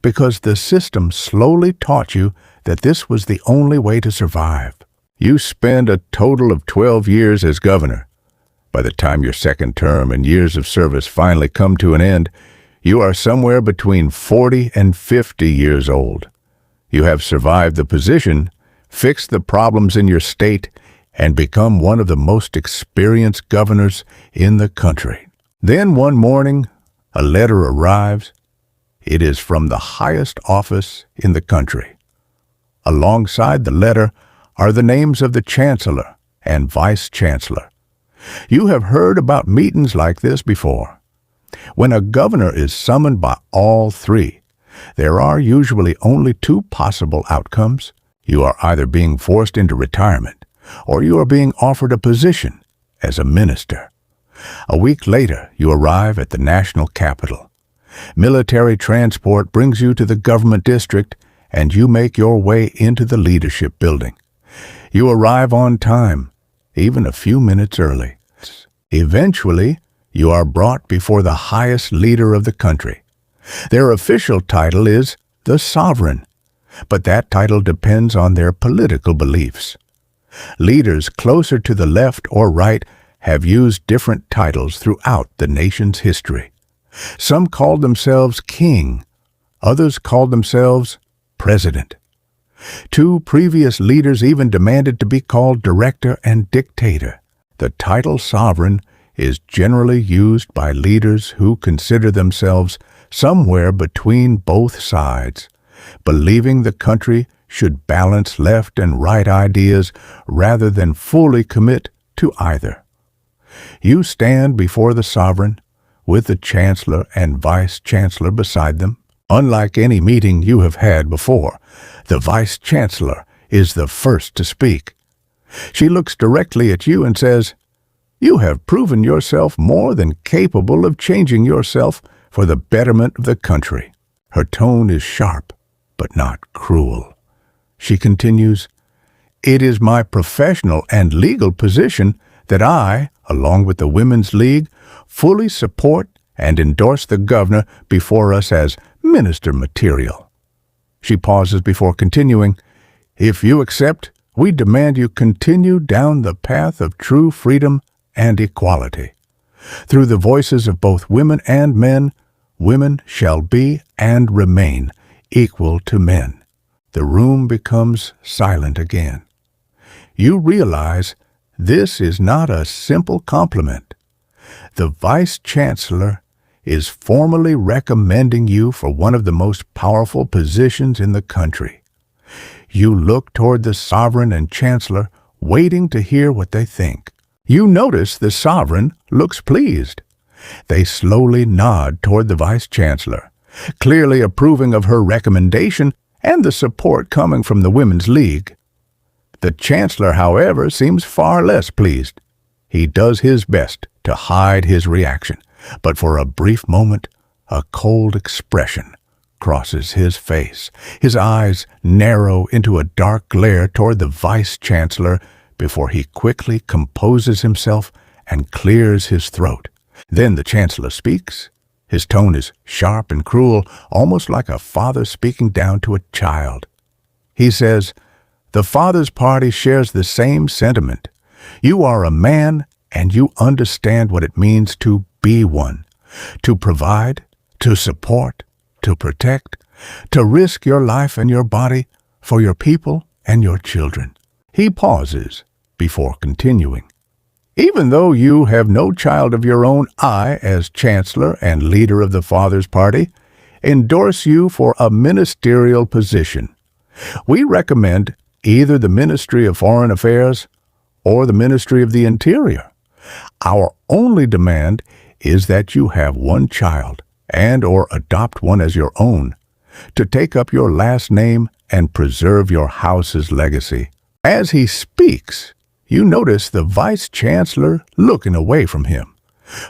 because the system slowly taught you that this was the only way to survive. You spend a total of 12 years as governor. By the time your second term and years of service finally come to an end, you are somewhere between 40 and 50 years old. You have survived the position, fixed the problems in your state, and become one of the most experienced governors in the country. Then one morning, a letter arrives. It is from the highest office in the country. Alongside the letter are the names of the chancellor and vice chancellor. You have heard about meetings like this before. When a governor is summoned by all three, there are usually only two possible outcomes. You are either being forced into retirement, or you are being offered a position as a minister. A week later, you arrive at the national capital. Military transport brings you to the government district, and you make your way into the leadership building. You arrive on time, even a few minutes early. Eventually, you are brought before the highest leader of the country. Their official title is the Sovereign, but that title depends on their political beliefs. Leaders closer to the left or right have used different titles throughout the nation's history. Some called themselves king, others called themselves president. Two previous leaders even demanded to be called director and dictator. The title sovereign is generally used by leaders who consider themselves somewhere between both sides, believing the country should balance left and right ideas rather than fully commit to either. You stand before the sovereign with the chancellor and vice chancellor beside them. Unlike any meeting you have had before, the vice chancellor is the first to speak. She looks directly at you and says, "You have proven yourself more than capable of changing yourself for the betterment of the country." Her tone is sharp, but not cruel. She continues, "It is my professional and legal position that I, along with the Women's League, fully support and endorse the governor before us as minister material." She pauses before continuing, "If you accept, we demand you continue down the path of true freedom and equality. Through the voices of both women and men, women shall be and remain equal to men." The room becomes silent again. You realize this is not a simple compliment. The vice chancellor is formally recommending you for one of the most powerful positions in the country. You look toward the sovereign and chancellor, waiting to hear what they think. You notice the sovereign looks pleased. They slowly nod toward the vice chancellor, clearly approving of her recommendation and the support coming from the Women's League. The chancellor, however, seems far less pleased. He does his best to hide his reaction, but for a brief moment, a cold expression crosses his face. His eyes narrow into a dark glare toward the vice-chancellor before he quickly composes himself and clears his throat. Then the chancellor speaks. His tone is sharp and cruel, almost like a father speaking down to a child. He says, "The Father's Party shares the same sentiment. You are a man and you understand what it means to be one, to provide, to support, to protect, to risk your life and your body for your people and your children." He pauses before continuing. "Even though you have no child of your own, I, as Chancellor and leader of the Father's Party, endorse you for a ministerial position. We recommend either the Ministry of Foreign Affairs or the Ministry of the Interior. Our only demand is that you have one child and or adopt one as your own, to take up your last name and preserve your house's legacy." As he speaks, you notice the Vice Chancellor looking away from him.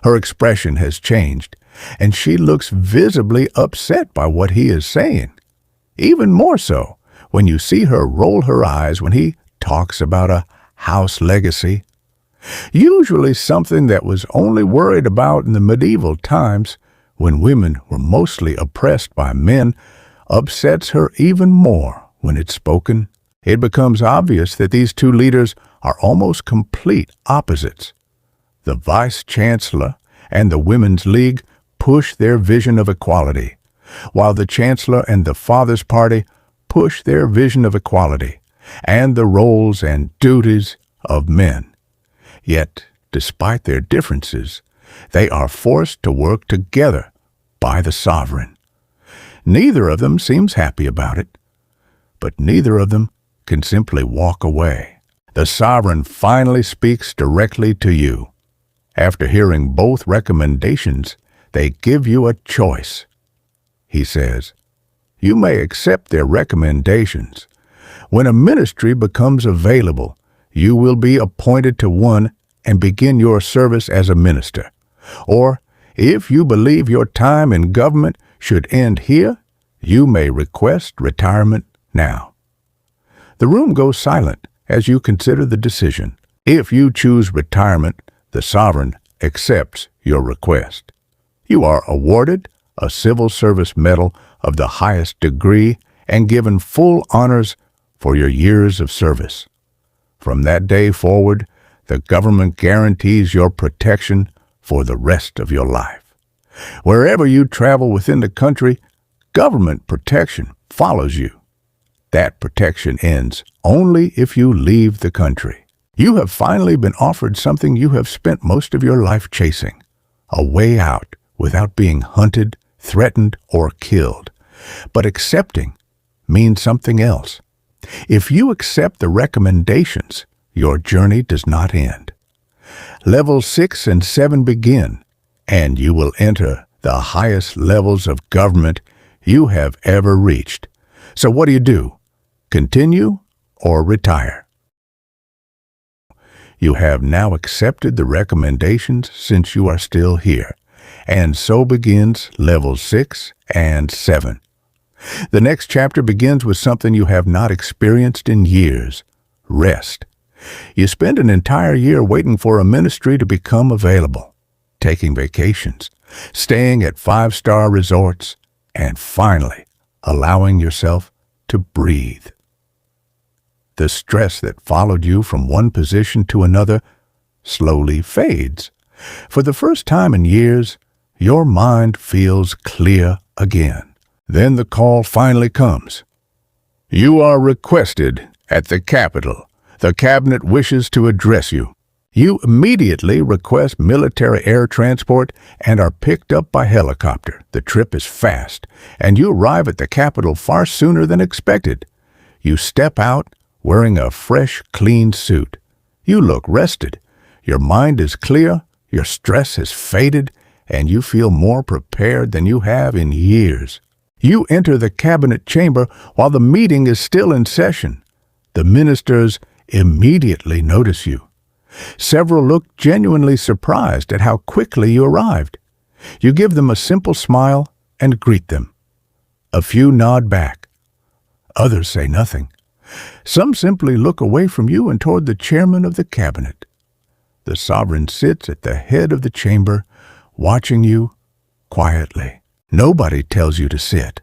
Her expression has changed, and she looks visibly upset by what he is saying. Even more so when you see her roll her eyes when he talks about a house legacy. Usually something that was only worried about in the medieval times, when women were mostly oppressed by men, upsets her even more when it's spoken. It becomes obvious that these two leaders are almost complete opposites. The Vice Chancellor and the Women's League push their vision of equality, while the Chancellor and the Father's Party push their vision of equality and the roles and duties of men. Yet, despite their differences, they are forced to work together by the sovereign. Neither of them seems happy about it, but neither of them can simply walk away. The sovereign finally speaks directly to you. After hearing both recommendations, they give you a choice. He says, "You may accept their recommendations. When a ministry becomes available, you will be appointed to one and begin your service as a minister. Or, if you believe your time in government should end here, you may request retirement now." The room goes silent as you consider the decision. If you choose retirement, the sovereign accepts your request. You are awarded a civil service medal of the highest degree and given full honors for your years of service. From that day forward, the government guarantees your protection for the rest of your life. Wherever you travel within the country, government protection follows you. That protection ends only if you leave the country. You have finally been offered something you have spent most of your life chasing, a way out without being hunted, threatened, or killed. But accepting means something else. If you accept the recommendations, your journey does not end. Levels 6 and 7 begin, and you will enter the highest levels of government you have ever reached. So what do? Continue or retire? You have now accepted the recommendations since you are still here, and so begins levels 6 and 7. The next chapter begins with something you have not experienced in years: rest. You spend an entire year waiting for a ministry to become available, taking vacations, staying at 5-star resorts, and finally allowing yourself to breathe. The stress that followed you from one position to another slowly fades. For the first time in years, your mind feels clear again. Then the call finally comes. You are requested at the Capitol. The Cabinet wishes to address you. You immediately request military air transport and are picked up by helicopter. The trip is fast, and you arrive at the Capitol far sooner than expected. You step out wearing a fresh, clean suit. You look rested. Your mind is clear, your stress has faded, and you feel more prepared than you have in years. You enter the cabinet chamber while the meeting is still in session. The ministers immediately notice you. Several look genuinely surprised at how quickly you arrived. You give them a simple smile and greet them. A few nod back. Others say nothing. Some simply look away from you and toward the chairman of the cabinet. The sovereign sits at the head of the chamber, watching you quietly. Nobody tells you to sit.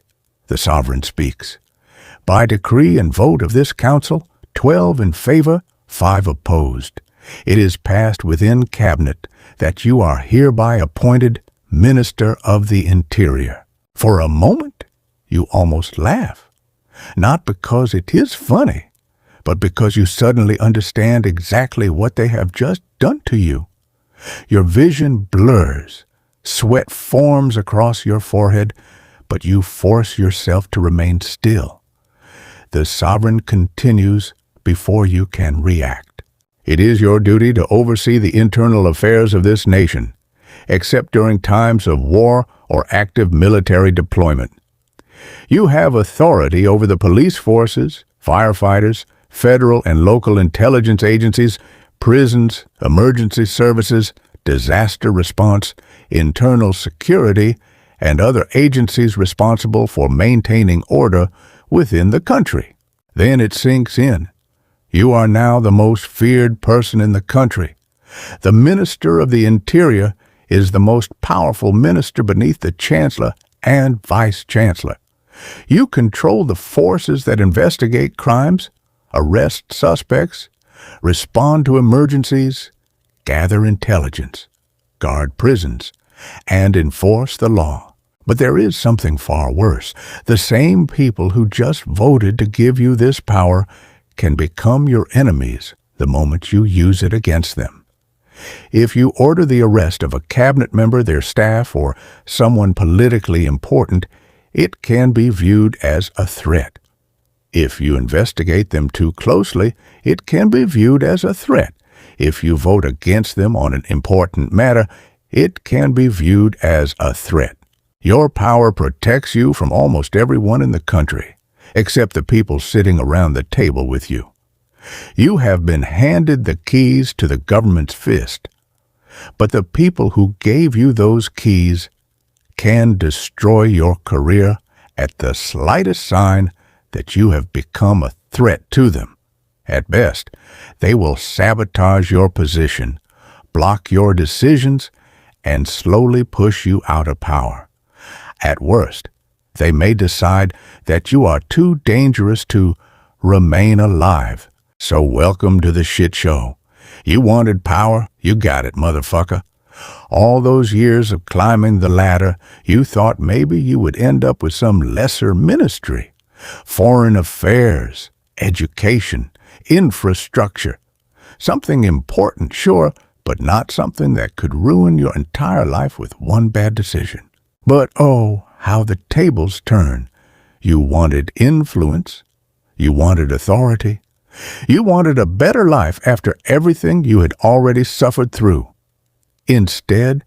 The sovereign speaks. By decree and vote of this council, 12 in favor, 5 opposed. It is passed within cabinet that you are hereby appointed Minister of the Interior. For a moment, you almost laugh. Not because it is funny, but because you suddenly understand exactly what they have just done to you. Your vision blurs. Sweat forms across your forehead, but you force yourself to remain still. The sovereign continues before you can react. It is your duty to oversee the internal affairs of this nation, except during times of war or active military deployment. You have authority over the police forces, firefighters, federal and local intelligence agencies, prisons, emergency services, disaster response, internal security, and other agencies responsible for maintaining order within the country. Then it sinks in. You are now the most feared person in the country. The Minister of the Interior is the most powerful minister beneath the Chancellor and Vice Chancellor. You control the forces that investigate crimes, arrest suspects, respond to emergencies, gather intelligence, guard prisons, and enforce the law. But there is something far worse. The same people who just voted to give you this power can become your enemies the moment you use it against them. If you order the arrest of a cabinet member, their staff, or someone politically important, it can be viewed as a threat. If you investigate them too closely, it can be viewed as a threat. If you vote against them on an important matter, it can be viewed as a threat. Your power protects you from almost everyone in the country, except the people sitting around the table with you. You have been handed the keys to the government's fist, but the people who gave you those keys can destroy your career at the slightest sign that you have become a threat to them. At best, they will sabotage your position, block your decisions, and slowly push you out of power. At worst, they may decide that you are too dangerous to remain alive. So welcome to the shit show. You wanted power, you got it, motherfucker. All those years of climbing the ladder, you thought maybe you would end up with some lesser ministry. Foreign affairs, education, infrastructure. Something important, sure, but not something that could ruin your entire life with one bad decision. But oh, how the tables turn. You wanted influence. You wanted authority. You wanted a better life after everything you had already suffered through. Instead,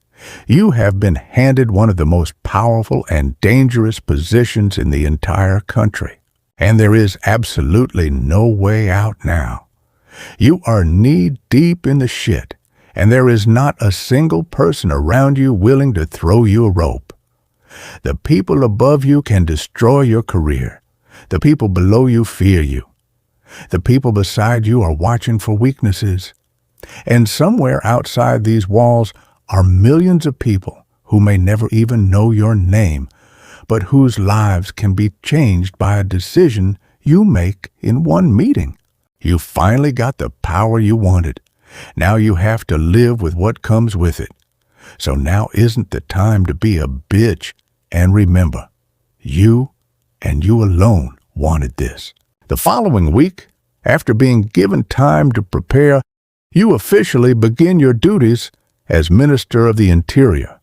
you have been handed one of the most powerful and dangerous positions in the entire country. And there is absolutely no way out now. You are knee-deep in the shit, and there is not a single person around you willing to throw you a rope. The people above you can destroy your career. The people below you fear you. The people beside you are watching for weaknesses. And somewhere outside these walls are millions of people who may never even know your name, but whose lives can be changed by a decision you make in one meeting. You finally got the power you wanted. Now you have to live with what comes with it. So now isn't the time to be a bitch. And remember, you and you alone wanted this. The following week, after being given time to prepare, you officially begin your duties as Minister of the Interior.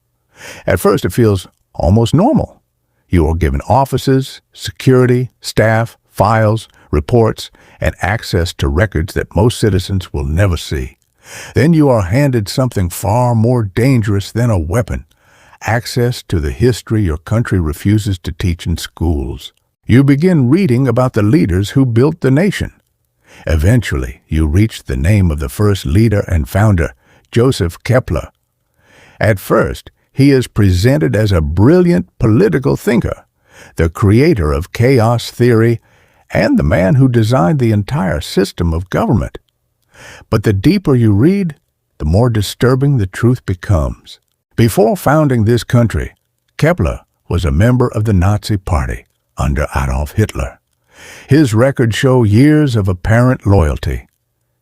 At first, it feels almost normal. You are given offices, security, staff, files, reports, and access to records that most citizens will never see. Then you are handed something far more dangerous than a weapon: access to the history your country refuses to teach in schools. You begin reading about the leaders who built the nation. Eventually, you reach the name of the first leader and founder, Joseph Kepler. At first, he is presented as a brilliant political thinker, the creator of chaos theory, and the man who designed the entire system of government. But the deeper you read, the more disturbing the truth becomes. Before founding this country, Kepler was a member of the Nazi Party under Adolf Hitler. His records show years of apparent loyalty.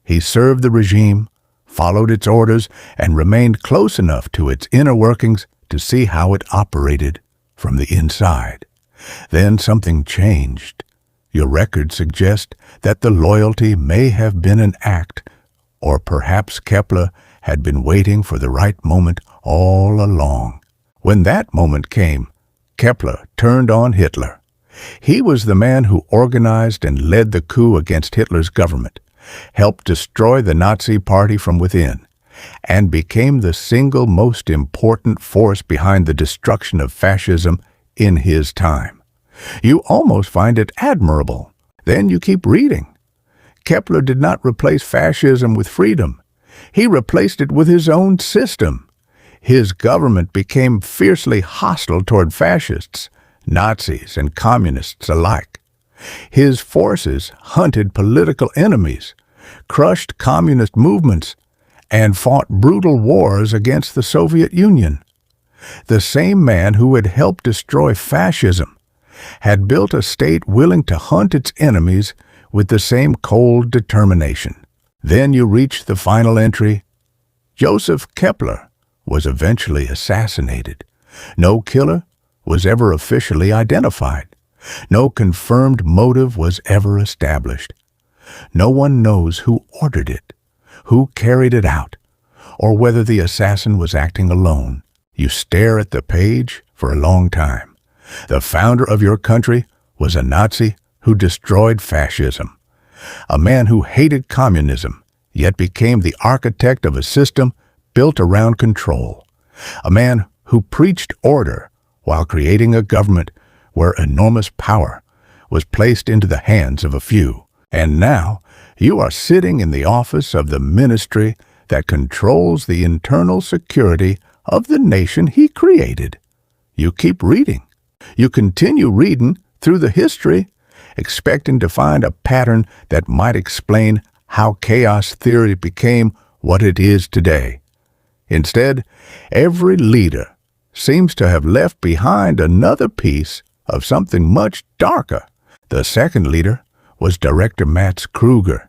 He served the regime, followed its orders, and remained close enough to its inner workings to see how it operated from the inside. Then something changed. Your records suggest that the loyalty may have been an act, or perhaps Kepler had been waiting for the right moment all along. When that moment came, Kepler turned on Hitler. He was the man who organized and led the coup against Hitler's government, helped destroy the Nazi Party from within, and became the single most important force behind the destruction of fascism in his time. You almost find it admirable. Then you keep reading. Kepler did not replace fascism with freedom. He replaced it with his own system. His government became fiercely hostile toward fascists, Nazis, and communists alike. His forces hunted political enemies, crushed communist movements, and fought brutal wars against the Soviet Union. The same man who had helped destroy fascism had built a state willing to hunt its enemies with the same cold determination. Then you reach the final entry. Joseph Kepler was eventually assassinated. No killer was ever officially identified. No confirmed motive was ever established. No one knows who ordered it, who carried it out, or whether the assassin was acting alone. You stare at the page for a long time. The founder of your country was a Nazi who destroyed fascism, a man who hated communism, yet became the architect of a system built around control, a man who preached order while creating a government where enormous power was placed into the hands of a few. And now you are sitting in the office of the ministry that controls the internal security of the nation he created. You keep reading. You continue reading through the history, expecting to find a pattern that might explain how chaos theory became what it is today. Instead, every leader seems to have left behind another piece of something much darker. The second leader was Director Max Kruger.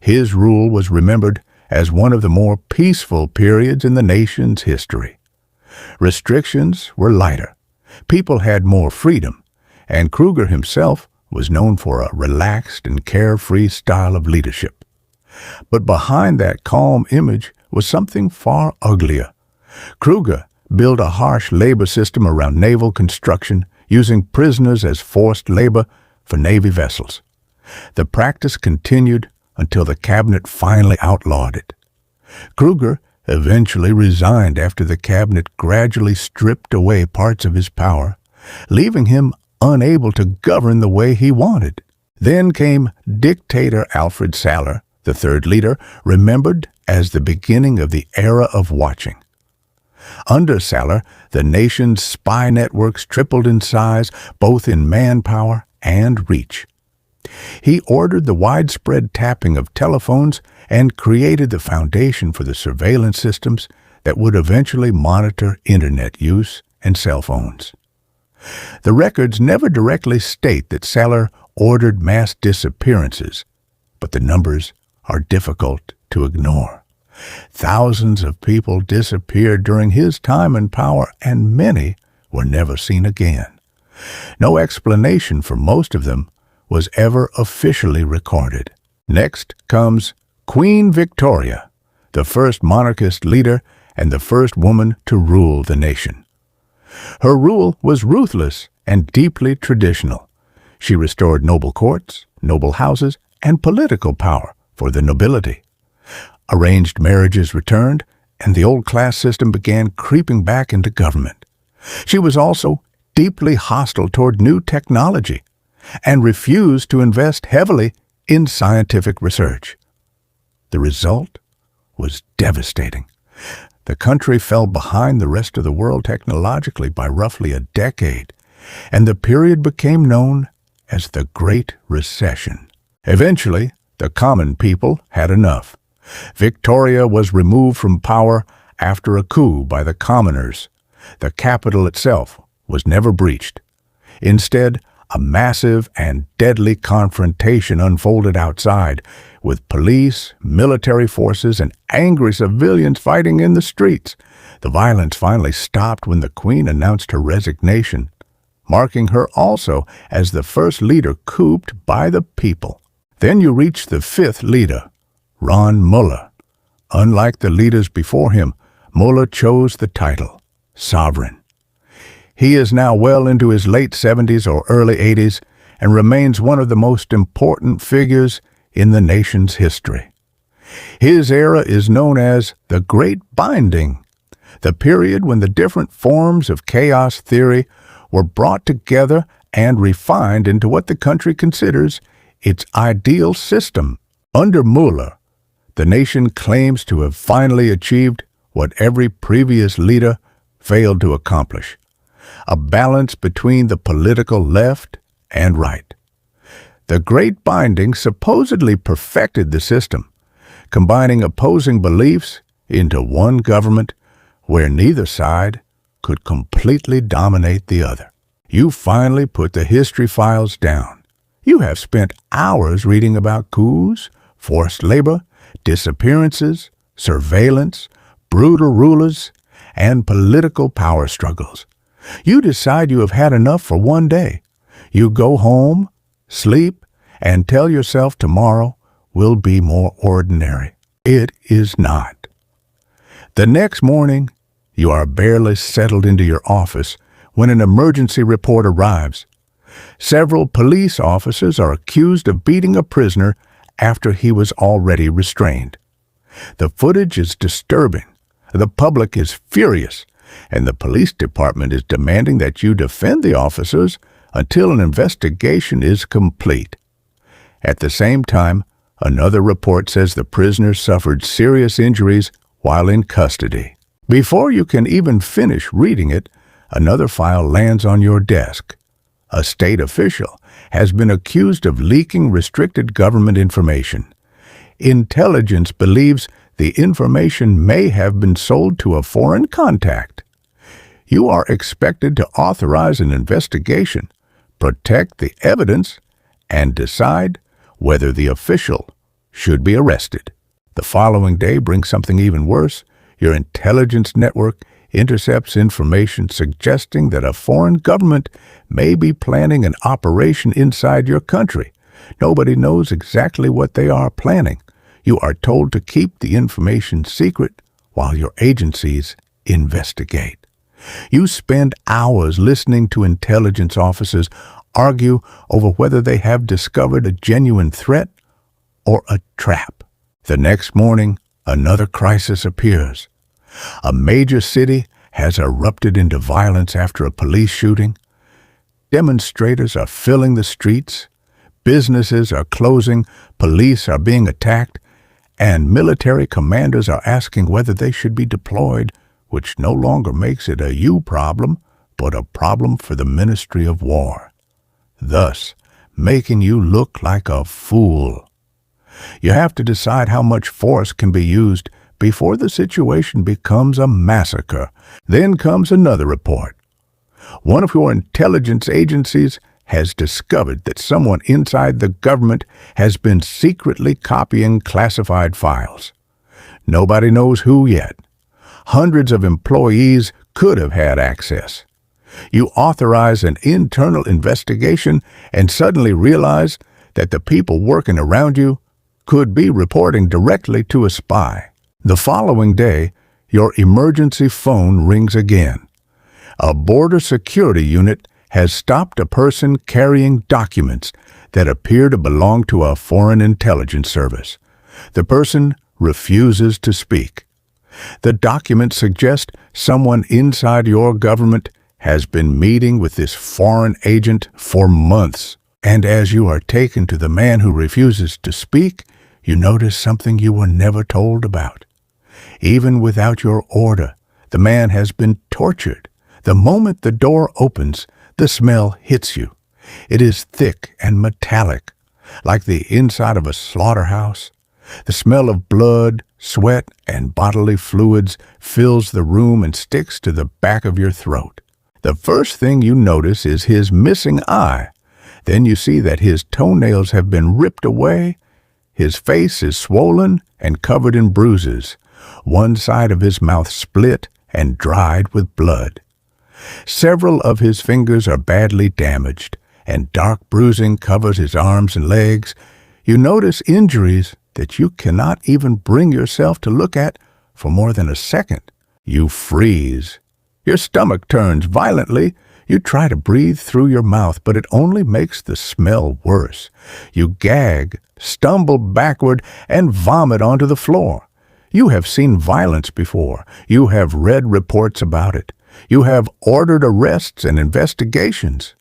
His rule was remembered as one of the more peaceful periods in the nation's history. Restrictions were lighter. People had more freedom, and Kruger himself was known for a relaxed and carefree style of leadership. But behind that calm image was something far uglier. Kruger built a harsh labor system around naval construction, using prisoners as forced labor for Navy vessels. The practice continued until the cabinet finally outlawed it. Kruger eventually resigned after the cabinet gradually stripped away parts of his power, leaving him unable to govern the way he wanted. Then came dictator Alfred Saller, the third leader, remembered as the beginning of the era of watching. Under Saller, the nation's spy networks tripled in size, both in manpower and reach. He ordered the widespread tapping of telephones and created the foundation for the surveillance systems that would eventually monitor internet use and cell phones. The records never directly state that Saller ordered mass disappearances, but the numbers are difficult to ignore. Thousands of people disappeared during his time in power, and many were never seen again. No explanation for most of them was ever officially recorded. Next comes Queen Victoria, the first monarchist leader and the first woman to rule the nation. Her rule was ruthless and deeply traditional. She restored noble courts, noble houses, and political power for the nobility. Arranged marriages returned, and the old class system began creeping back into government. She was also deeply hostile toward new technology and refused to invest heavily in scientific research. The result was devastating. The country fell behind the rest of the world technologically by roughly a decade, and the period became known as the Great Recession. Eventually, the common people had enough. Victoria was removed from power after a coup by the commoners. The capital itself was never breached. Instead, a massive and deadly confrontation unfolded outside, with police, military forces, and angry civilians fighting in the streets. The violence finally stopped when the Queen announced her resignation, marking her also as the first leader couped by the people. Then you reach the fifth leader, Ron Mullah. Unlike the leaders before him, Mullah chose the title, sovereign. He is now well into his late 70s or early 80s and remains one of the most important figures in the nation's history. His era is known as the Great Binding, the period when the different forms of chaos theory were brought together and refined into what the country considers its ideal system. Under Mullah, the nation claims to have finally achieved what every previous leader failed to accomplish: a balance between the political left and right. The Great Binding supposedly perfected the system, combining opposing beliefs into one government where neither side could completely dominate the other. You finally put the history files down. You have spent hours reading about coups, forced labor, disappearances, surveillance, brutal rulers, and political power struggles. You decide you have had enough for one day. You go home, sleep, and tell yourself tomorrow will be more ordinary. It is not. The next morning, you are barely settled into your office when an emergency report arrives. Several police officers are accused of beating a prisoner after he was already restrained. The footage is disturbing. The public is furious, and the police department is demanding that you defend the officers until an investigation is complete. At the same time, another report says the prisoners suffered serious injuries while in custody. Before you can even finish reading it, another file lands on your desk. A state official has been accused of leaking restricted government information. Intelligence believes the information may have been sold to a foreign contact. You are expected to authorize an investigation, protect the evidence, and decide whether the official should be arrested. The following day brings something even worse. Your intelligence network intercepts information suggesting that a foreign government may be planning an operation inside your country. Nobody knows exactly what they are planning. You are told to keep the information secret while your agencies investigate. You spend hours listening to intelligence officers argue over whether they have discovered a genuine threat or a trap. The next morning, another crisis appears. A major city has erupted into violence after a police shooting. Demonstrators are filling the streets, businesses are closing, police are being attacked, and military commanders are asking whether they should be deployed, which no longer makes it a you problem, but a problem for the Ministry of War, thus making you look like a fool. You have to decide how much force can be used before the situation becomes a massacre. Then comes another report. One of your intelligence agencies has discovered that someone inside the government has been secretly copying classified files. Nobody knows who yet. Hundreds of employees could have had access. You authorize an internal investigation and suddenly realize that the people working around you could be reporting directly to a spy. The following day, your emergency phone rings again. A border security unit has stopped a person carrying documents that appear to belong to a foreign intelligence service. The person refuses to speak. The documents suggest someone inside your government has been meeting with this foreign agent for months. And as you are taken to the man who refuses to speak, you notice something you were never told about. Even without your order, the man has been tortured. The moment the door opens, the smell hits you. It is thick and metallic, like the inside of a slaughterhouse. The smell of blood, sweat, and bodily fluids fills the room and sticks to the back of your throat. The first thing you notice is his missing eye. Then you see that his toenails have been ripped away. His face is swollen and covered in bruises. One side of his mouth split and dried with blood. Several of his fingers are badly damaged, and dark bruising covers his arms and legs. You notice injuries that you cannot even bring yourself to look at for more than a second. You freeze. Your stomach turns violently. You try to breathe through your mouth, but it only makes the smell worse. You gag, stumble backward, and vomit onto the floor. You have seen violence before. You have read reports about it. You have ordered arrests and investigations.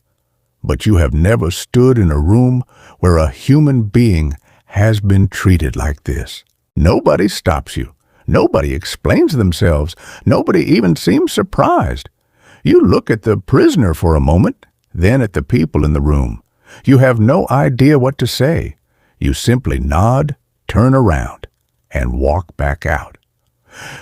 But you have never stood in a room where a human being has been treated like this. Nobody stops you. Nobody explains themselves. Nobody even seems surprised. You look at the prisoner for a moment, then at the people in the room. You have no idea what to say. You simply nod, turn around, and walk back out.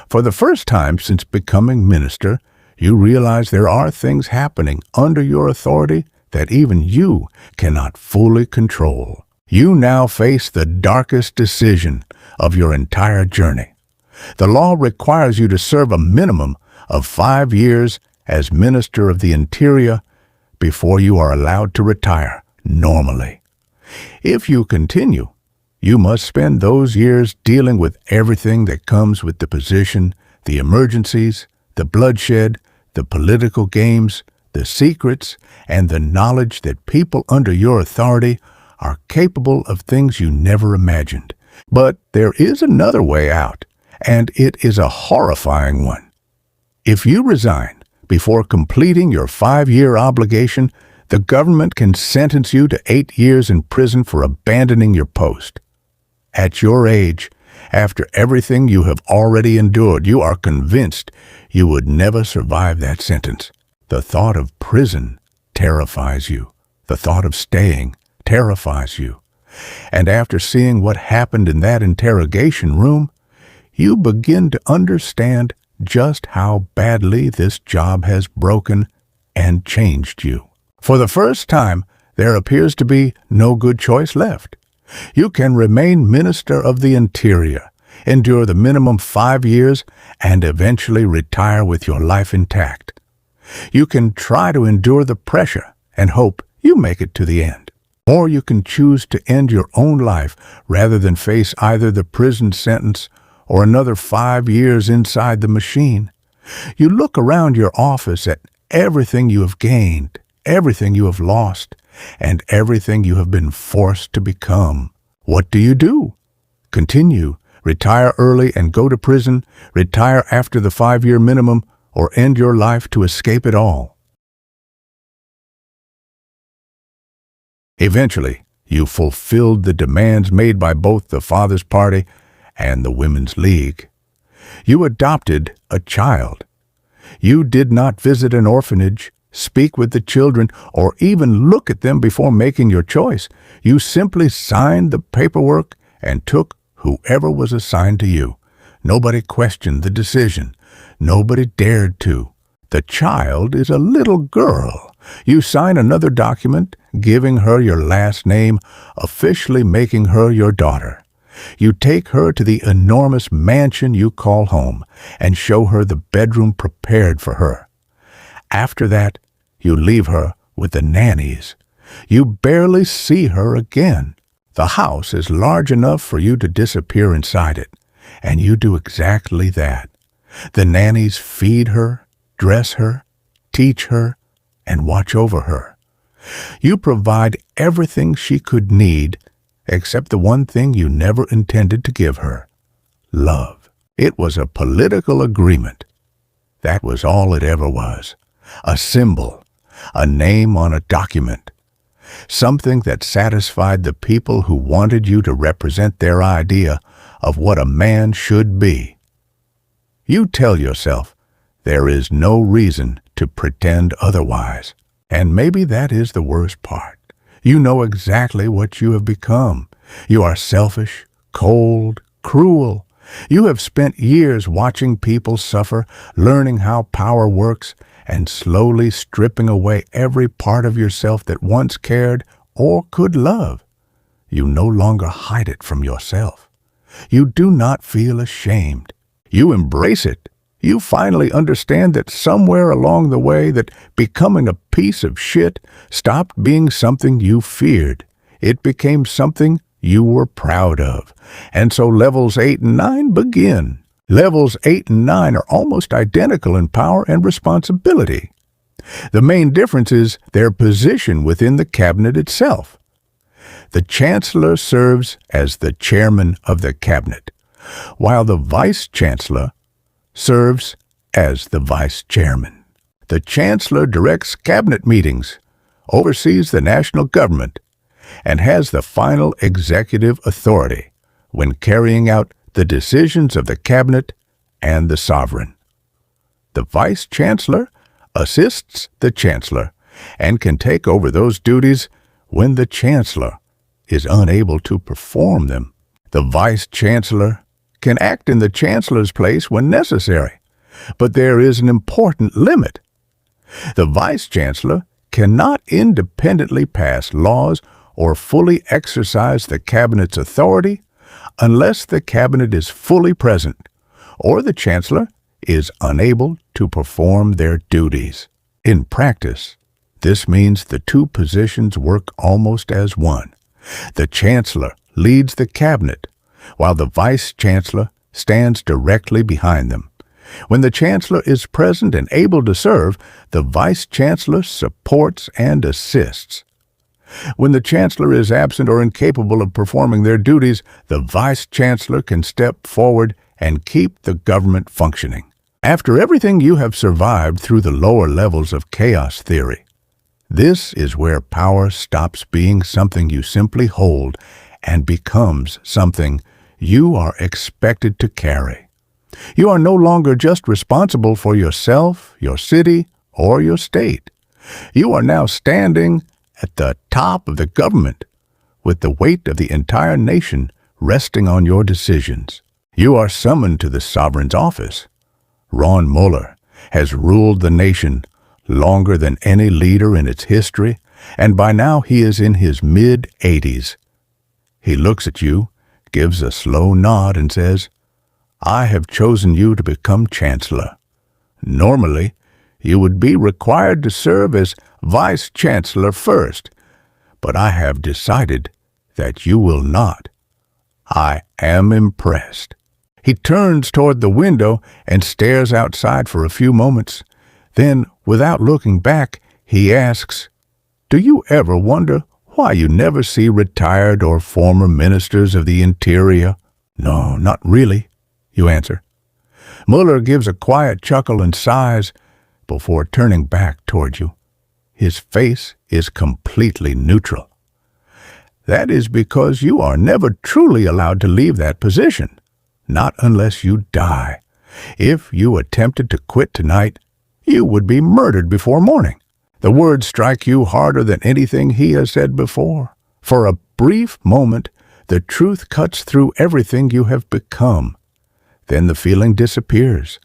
For the first time since becoming minister, you realize there are things happening under your authority that even you cannot fully control. You now face the darkest decision of your entire journey. The law requires you to serve a minimum of 5 years as Minister of the Interior before you are allowed to retire normally. If you continue, you must spend those years dealing with everything that comes with the position, the emergencies, the bloodshed, the political games, the secrets, and the knowledge that people under your authority are capable of things you never imagined. But there is another way out, and it is a horrifying one. If you resign before completing your 5-year obligation, the government can sentence you to 8 years in prison for abandoning your post. At your age, after everything you have already endured, you are convinced you would never survive that sentence. The thought of prison terrifies you. The thought of staying terrifies you. And after seeing what happened in that interrogation room, you begin to understand just how badly this job has broken and changed you. For the first time, there appears to be no good choice left. You can remain Minister of the Interior, endure the minimum 5 years, and eventually retire with your life intact. You can try to endure the pressure and hope you make it to the end. Or you can choose to end your own life rather than face either the prison sentence or another 5 years inside the machine. You look around your office at everything you have gained, everything you have lost, and everything you have been forced to become. What do? Continue, retire early and go to prison, retire after the 5-year minimum, or end your life to escape it all. Eventually, you fulfilled the demands made by both the Father's Party and the Women's League. You adopted a child. You did not visit an orphanage, speak with the children, or even look at them before making your choice. You simply signed the paperwork and took whoever was assigned to you. Nobody questioned the decision. Nobody dared to. The child is a little girl. You sign another document, giving her your last name, officially making her your daughter. You take her to the enormous mansion you call home and show her the bedroom prepared for her. After that, you leave her with the nannies. You barely see her again. The house is large enough for you to disappear inside it, and you do exactly that. The nannies feed her, dress her, teach her, and watch over her. You provide everything she could need, except the one thing you never intended to give her: love. It was a political agreement. That was all it ever was. A symbol, a name on a document. Something that satisfied the people who wanted you to represent their idea of what a man should be. You tell yourself there is no reason to pretend otherwise. And maybe that is the worst part. You know exactly what you have become. You are selfish, cold, cruel. You have spent years watching people suffer, learning how power works, and slowly stripping away every part of yourself that once cared or could love. You no longer hide it from yourself. You do not feel ashamed. You embrace it. You finally understand that somewhere along the way that becoming a piece of shit stopped being something you feared. It became something you were proud of. And so levels 8 and 9 begin. Levels 8 and 9 are almost identical in power and responsibility. The main difference is their position within the cabinet itself. The chancellor serves as the chairman of the cabinet, while the vice chancellor serves as the vice chairman. The chancellor directs cabinet meetings, oversees the national government, and has the final executive authority when carrying out the decisions of the cabinet and the sovereign. The vice chancellor assists the chancellor and can take over those duties when the chancellor is unable to perform them. The vice chancellor can act in the chancellor's place when necessary, but there is an important limit. The vice chancellor cannot independently pass laws or fully exercise the cabinet's authority unless the cabinet is fully present or the chancellor is unable to perform their duties. In practice, this means the two positions work almost as one. The chancellor leads the cabinet, while the vice chancellor stands directly behind them. When the chancellor is present and able to serve, the vice chancellor supports and assists. When the chancellor is absent or incapable of performing their duties, the vice chancellor can step forward and keep the government functioning. After everything you have survived through the lower levels of chaos theory, this is where power stops being something you simply hold and becomes something you are expected to carry. You are no longer just responsible for yourself, your city, or your state. You are now standing at the top of the government, with the weight of the entire nation resting on your decisions. You are summoned to the sovereign's office. Ron Mueller has ruled the nation longer than any leader in its history, and by now he is in his mid-80s. He looks at you, gives a slow nod, and says, "I have chosen you to become chancellor. Normally, you would be required to serve as vice chancellor first, but I have decided that you will not. I am impressed." He turns toward the window and stares outside for a few moments. Then, without looking back, he asks, "Do you ever wonder why you never see retired or former ministers of the Interior?" "No, not really," you answer. Mueller gives a quiet chuckle and sighs before turning back toward you. His face is completely neutral. "That is because you are never truly allowed to leave that position, not unless you die. If you attempted to quit tonight, you would be murdered before morning." The words strike you harder than anything he has said before. For a brief moment, the truth cuts through everything you have become. Then the feeling disappears.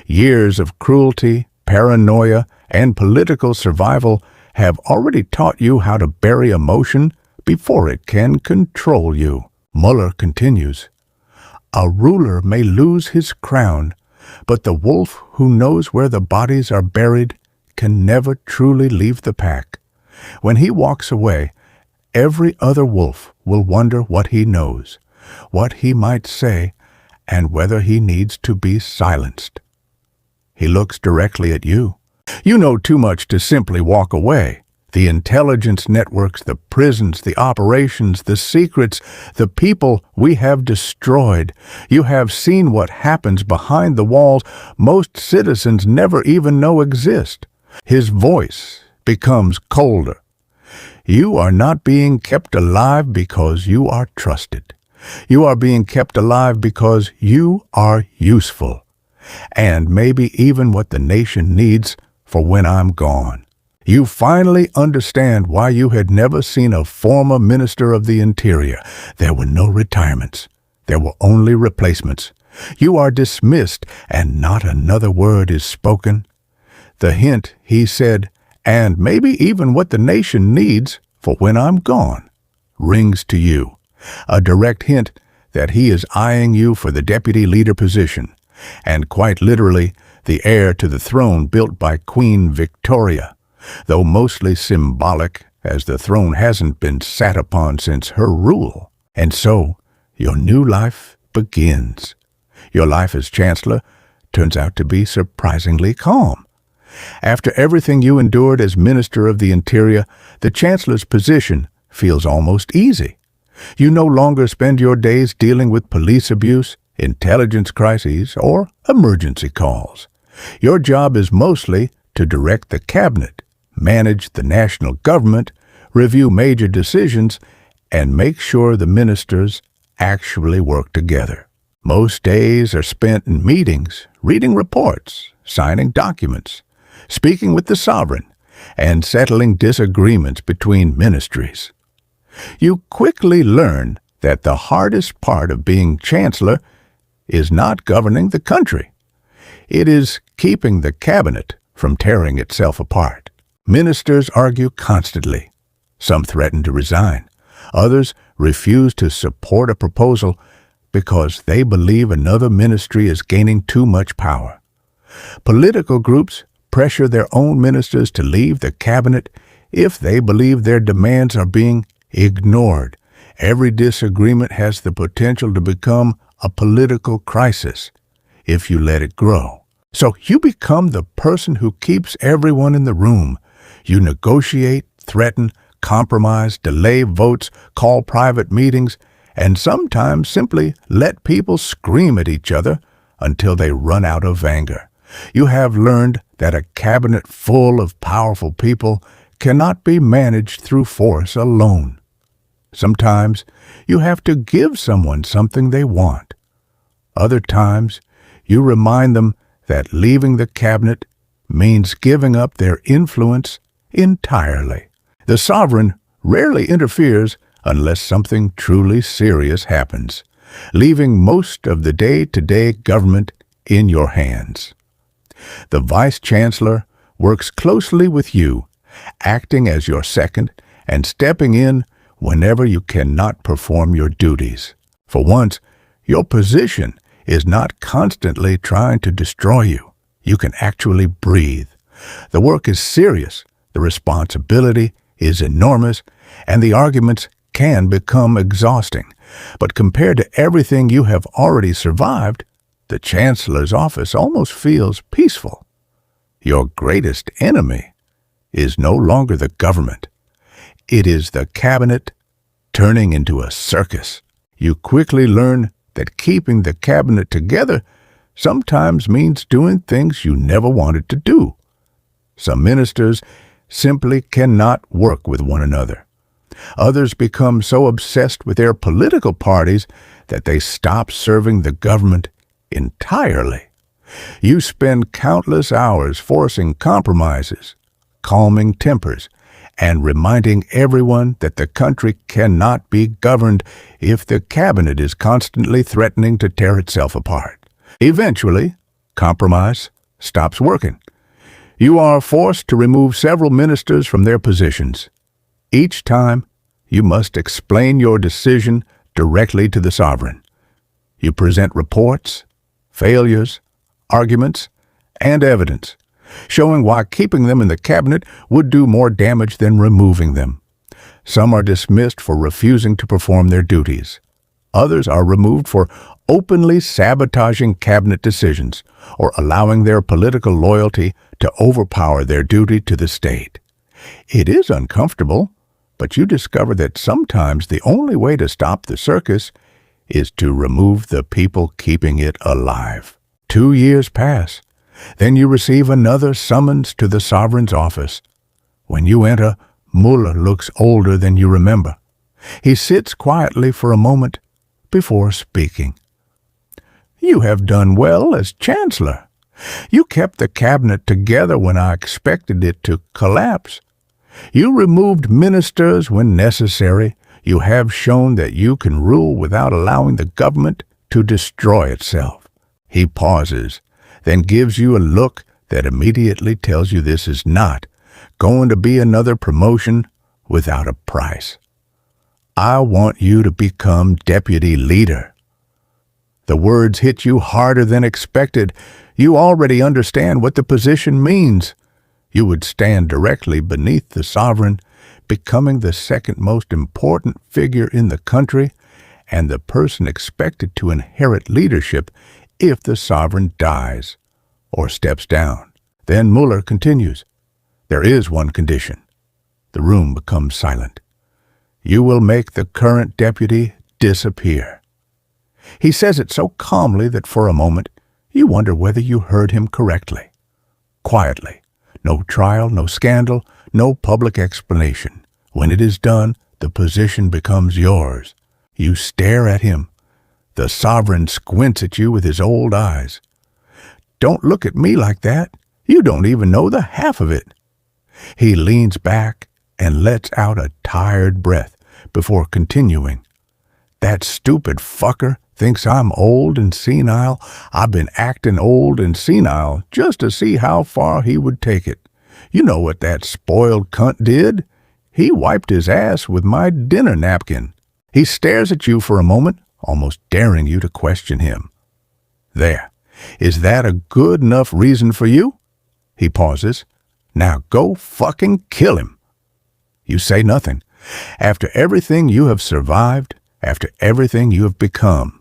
Years of cruelty, paranoia, and political survival have already taught you how to bury emotion before it can control you. Mueller continues, "A ruler may lose his crown, but the wolf who knows where the bodies are buried can never truly leave the pack. When he walks away, every other wolf will wonder what he knows, what he might say, and whether he needs to be silenced." He looks directly at you. You know too much to simply walk away. The intelligence networks, the prisons, the operations, the secrets, the people we have destroyed. You have seen what happens behind the walls most citizens never even know exist. His voice becomes colder. You are not being kept alive because you are trusted. You are being kept alive because you are useful, and maybe even what the nation needs for when I'm gone. You finally understand why you had never seen a former minister of the Interior. There were no retirements. There were only replacements. You are dismissed, and not another word is spoken. The hint, he said, and maybe even what the nation needs for when I'm gone, rings to you. A direct hint that he is eyeing you for the deputy leader position, and quite literally the heir to the throne built by Queen Victoria, though mostly symbolic as the throne hasn't been sat upon since her rule. And so, your new life begins. Your life as Chancellor turns out to be surprisingly calm. After everything you endured as Minister of the Interior, the Chancellor's position feels almost easy. You no longer spend your days dealing with police abuse, intelligence crises, or emergency calls. Your job is mostly to direct the cabinet, manage the national government, review major decisions, and make sure the ministers actually work together. Most days are spent in meetings, reading reports, signing documents, speaking with the sovereign, and settling disagreements between ministries. You quickly learn that the hardest part of being chancellor is not governing the country. It is keeping the cabinet from tearing itself apart. Ministers argue constantly. Some threaten to resign. Others refuse to support a proposal because they believe another ministry is gaining too much power. Political groups pressure their own ministers to leave the cabinet if they believe their demands are being ignored. Every disagreement has the potential to become a political crisis if you let it grow. So you become the person who keeps everyone in the room. You negotiate, threaten, compromise, delay votes, call private meetings, and sometimes simply let people scream at each other until they run out of anger. You have learned that a cabinet full of powerful people cannot be managed through force alone. Sometimes you have to give someone something they want. Other times you remind them that leaving the cabinet means giving up their influence entirely. The sovereign rarely interferes unless something truly serious happens, leaving most of the day-to-day government in your hands. The Vice-Chancellor works closely with you, acting as your second and stepping in whenever you cannot perform your duties. For once, your position is not constantly trying to destroy you. You can actually breathe. The work is serious, the responsibility is enormous, and the arguments can become exhausting. But compared to everything you have already survived, the Chancellor's office almost feels peaceful. Your greatest enemy is no longer the government. It is the cabinet turning into a circus. You quickly learn that keeping the cabinet together sometimes means doing things you never wanted to do. Some ministers simply cannot work with one another. Others become so obsessed with their political parties that they stop serving the government entirely. You spend countless hours forcing compromises, calming tempers, and reminding everyone that the country cannot be governed if the cabinet is constantly threatening to tear itself apart. Eventually, compromise stops working. You are forced to remove several ministers from their positions. Each time, you must explain your decision directly to the sovereign. You present reports, failures, arguments, and evidence, showing why keeping them in the cabinet would do more damage than removing them. Some are dismissed for refusing to perform their duties. Others are removed for openly sabotaging cabinet decisions or allowing their political loyalty to overpower their duty to the state. It is uncomfortable, but you discover that sometimes the only way to stop the circus is to remove the people keeping it alive. 2 years pass. Then you receive another summons to the sovereign's office. When you enter, Mullah looks older than you remember. He sits quietly for a moment before speaking. You have done well as Chancellor. You kept the cabinet together when I expected it to collapse. You removed ministers when necessary. You have shown that you can rule without allowing the government to destroy itself. He pauses, then gives you a look that immediately tells you this is not going to be another promotion without a price. I want you to become deputy leader. The words hit you harder than expected. You already understand what the position means. You would stand directly beneath the sovereign, becoming the second most important figure in the country and the person expected to inherit leadership if the sovereign dies or steps down. Then Mueller continues, "There is one condition." The room becomes silent. "You will make the current deputy disappear." He says it so calmly that for a moment you wonder whether you heard him correctly. Quietly, no trial, no scandal, no public explanation. When it is done, the position becomes yours. You stare at him. The sovereign squints at you with his old eyes. "Don't look at me like that. You don't even know the half of it." He leans back and lets out a tired breath before continuing. "That stupid fucker thinks I'm old and senile. I've been acting old and senile just to see how far he would take it. You know what that spoiled cunt did? He wiped his ass with my dinner napkin." He stares at you for a moment, almost daring you to question him. "There. Is that a good enough reason for you?" He pauses. "Now go fucking kill him." You say nothing. After everything you have survived, after everything you have become,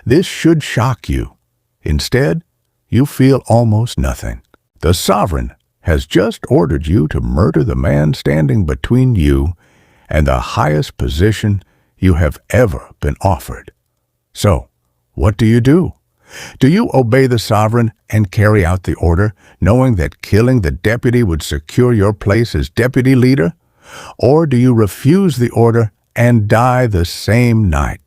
this should shock you. Instead, you feel almost nothing. The sovereign has just ordered you to murder the man standing between you and the highest position you have ever been offered. So, what do? Do you obey the sovereign and carry out the order, knowing that killing the deputy would secure your place as deputy leader? Or do you refuse the order and die the same night?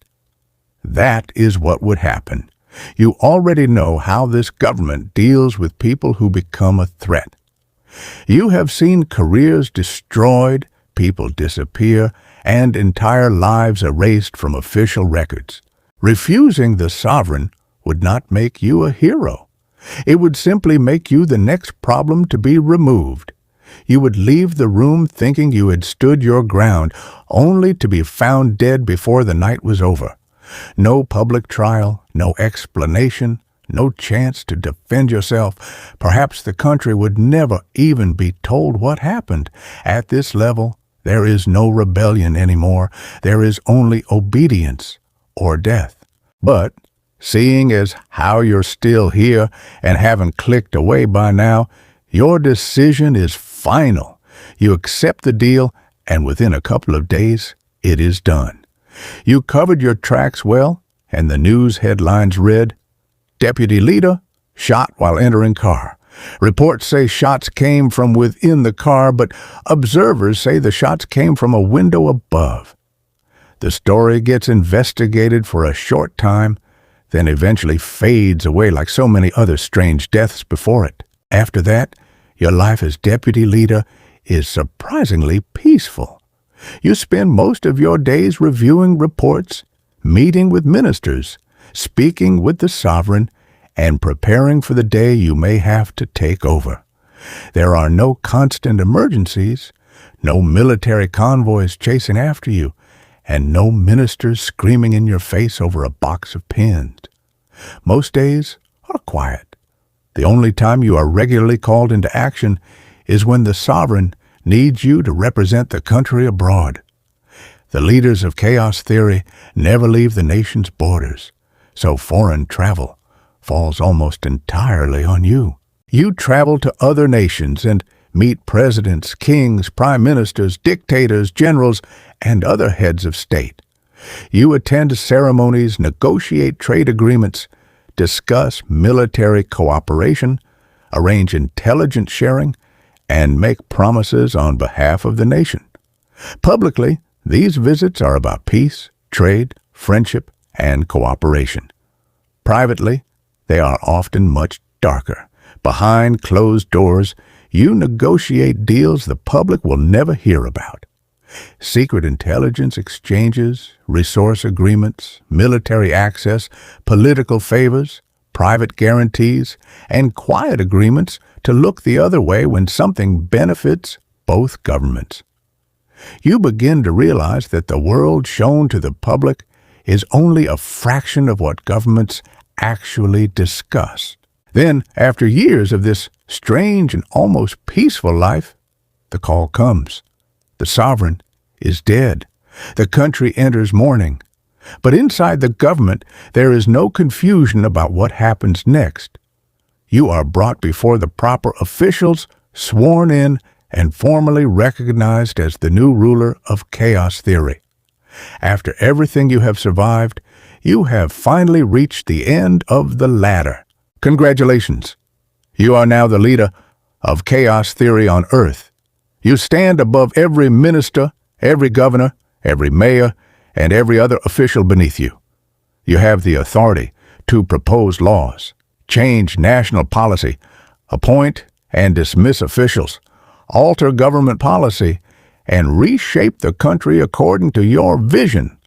That is what would happen. You already know how this government deals with people who become a threat. You have seen careers destroyed, people disappear, and entire lives erased from official records. Refusing the sovereign would not make you a hero. It would simply make you the next problem to be removed. You would leave the room thinking you had stood your ground, only to be found dead before the night was over. No public trial, no explanation, no chance to defend yourself. Perhaps the country would never even be told what happened. At this level, there is no rebellion anymore. There is only obedience or death. But seeing as how you're still here and haven't clicked away by now, your decision is final. You accept the deal, and within a couple of days, it is done. You covered your tracks well, and the news headlines read, "Deputy Leader shot while entering car." Reports say shots came from within the car, but observers say the shots came from a window above. The story gets investigated for a short time, then eventually fades away like so many other strange deaths before it. After that, your life as deputy leader is surprisingly peaceful. You spend most of your days reviewing reports, meeting with ministers, speaking with the sovereign, and preparing for the day you may have to take over. There are no constant emergencies, no military convoys chasing after you, and no ministers screaming in your face over a box of pins. Most days are quiet. The only time you are regularly called into action is when the sovereign needs you to represent the country abroad. The leaders of chaos theory never leave the nation's borders, so foreign travel falls almost entirely on you. You travel to other nations and meet presidents, kings, prime ministers, dictators, generals, and other heads of state. You attend ceremonies, negotiate trade agreements, discuss military cooperation, arrange intelligence sharing, and make promises on behalf of the nation. Publicly, these visits are about peace, trade, friendship, and cooperation. Privately, they are often much darker. Behind closed doors, you negotiate deals the public will never hear about. Secret intelligence exchanges, resource agreements, military access, political favors, private guarantees, and quiet agreements to look the other way when something benefits both governments. You begin to realize that the world shown to the public is only a fraction of what governments actually discuss. Then, after years of this strange and almost peaceful life, the call comes. The sovereign is dead. The country enters mourning. But inside the government, there is no confusion about what happens next. You are brought before the proper officials, sworn in, and formally recognized as the new ruler of chaos theory. After everything you have survived, you have finally reached the end of the ladder. Congratulations! You are now the leader of chaos theory on Earth. You stand above every minister, every governor, every mayor, and every other official beneath you. You have the authority to propose laws, change national policy, appoint and dismiss officials, alter government policy, and reshape the country according to your vision.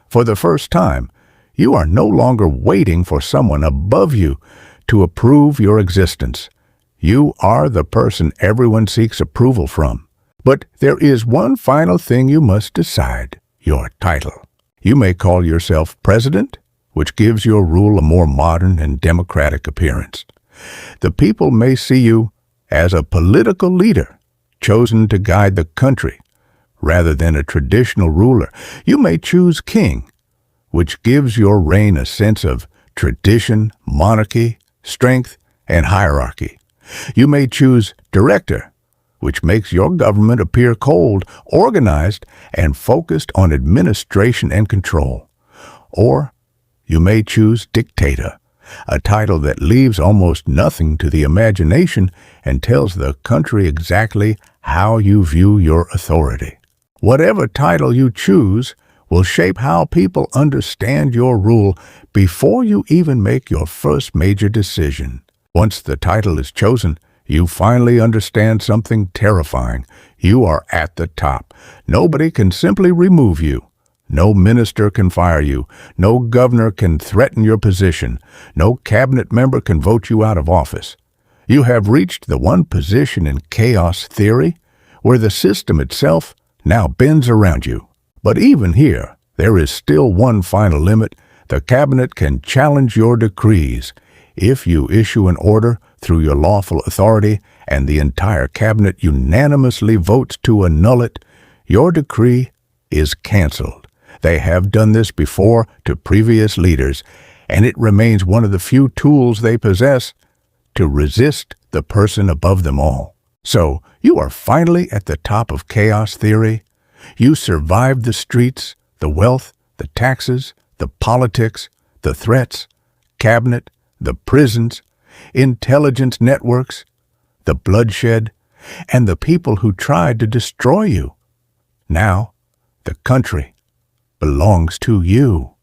For the first time, you are no longer waiting for someone above you to approve your existence. You are the person everyone seeks approval from. But there is one final thing you must decide: your title. You may call yourself president, which gives your rule a more modern and democratic appearance. The people may see you as a political leader, chosen to guide the country, rather than a traditional ruler. You may choose king, which gives your reign a sense of tradition, monarchy, strength, and hierarchy. You may choose director, which makes your government appear cold, organized, and focused on administration and control. Or you may choose dictator, a title that leaves almost nothing to the imagination and tells the country exactly how you view your authority. Whatever title you choose will shape how people understand your rule before you even make your first major decision. Once the title is chosen, you finally understand something terrifying. You are at the top. Nobody can simply remove you. No minister can fire you. No governor can threaten your position. No cabinet member can vote you out of office. You have reached the one position in chaos theory where the system itself now bends around you. But even here, there is still one final limit. The cabinet can challenge your decrees. If you issue an order through your lawful authority and the entire cabinet unanimously votes to annul it, your decree is canceled. They have done this before to previous leaders, and it remains one of the few tools they possess to resist the person above them all. So, you are finally at the top of chaos theory. You survived the streets, the wealth, the taxes, the politics, the threats, cabinet, the prisons, intelligence networks, the bloodshed, and the people who tried to destroy you. Now, the country belongs to you.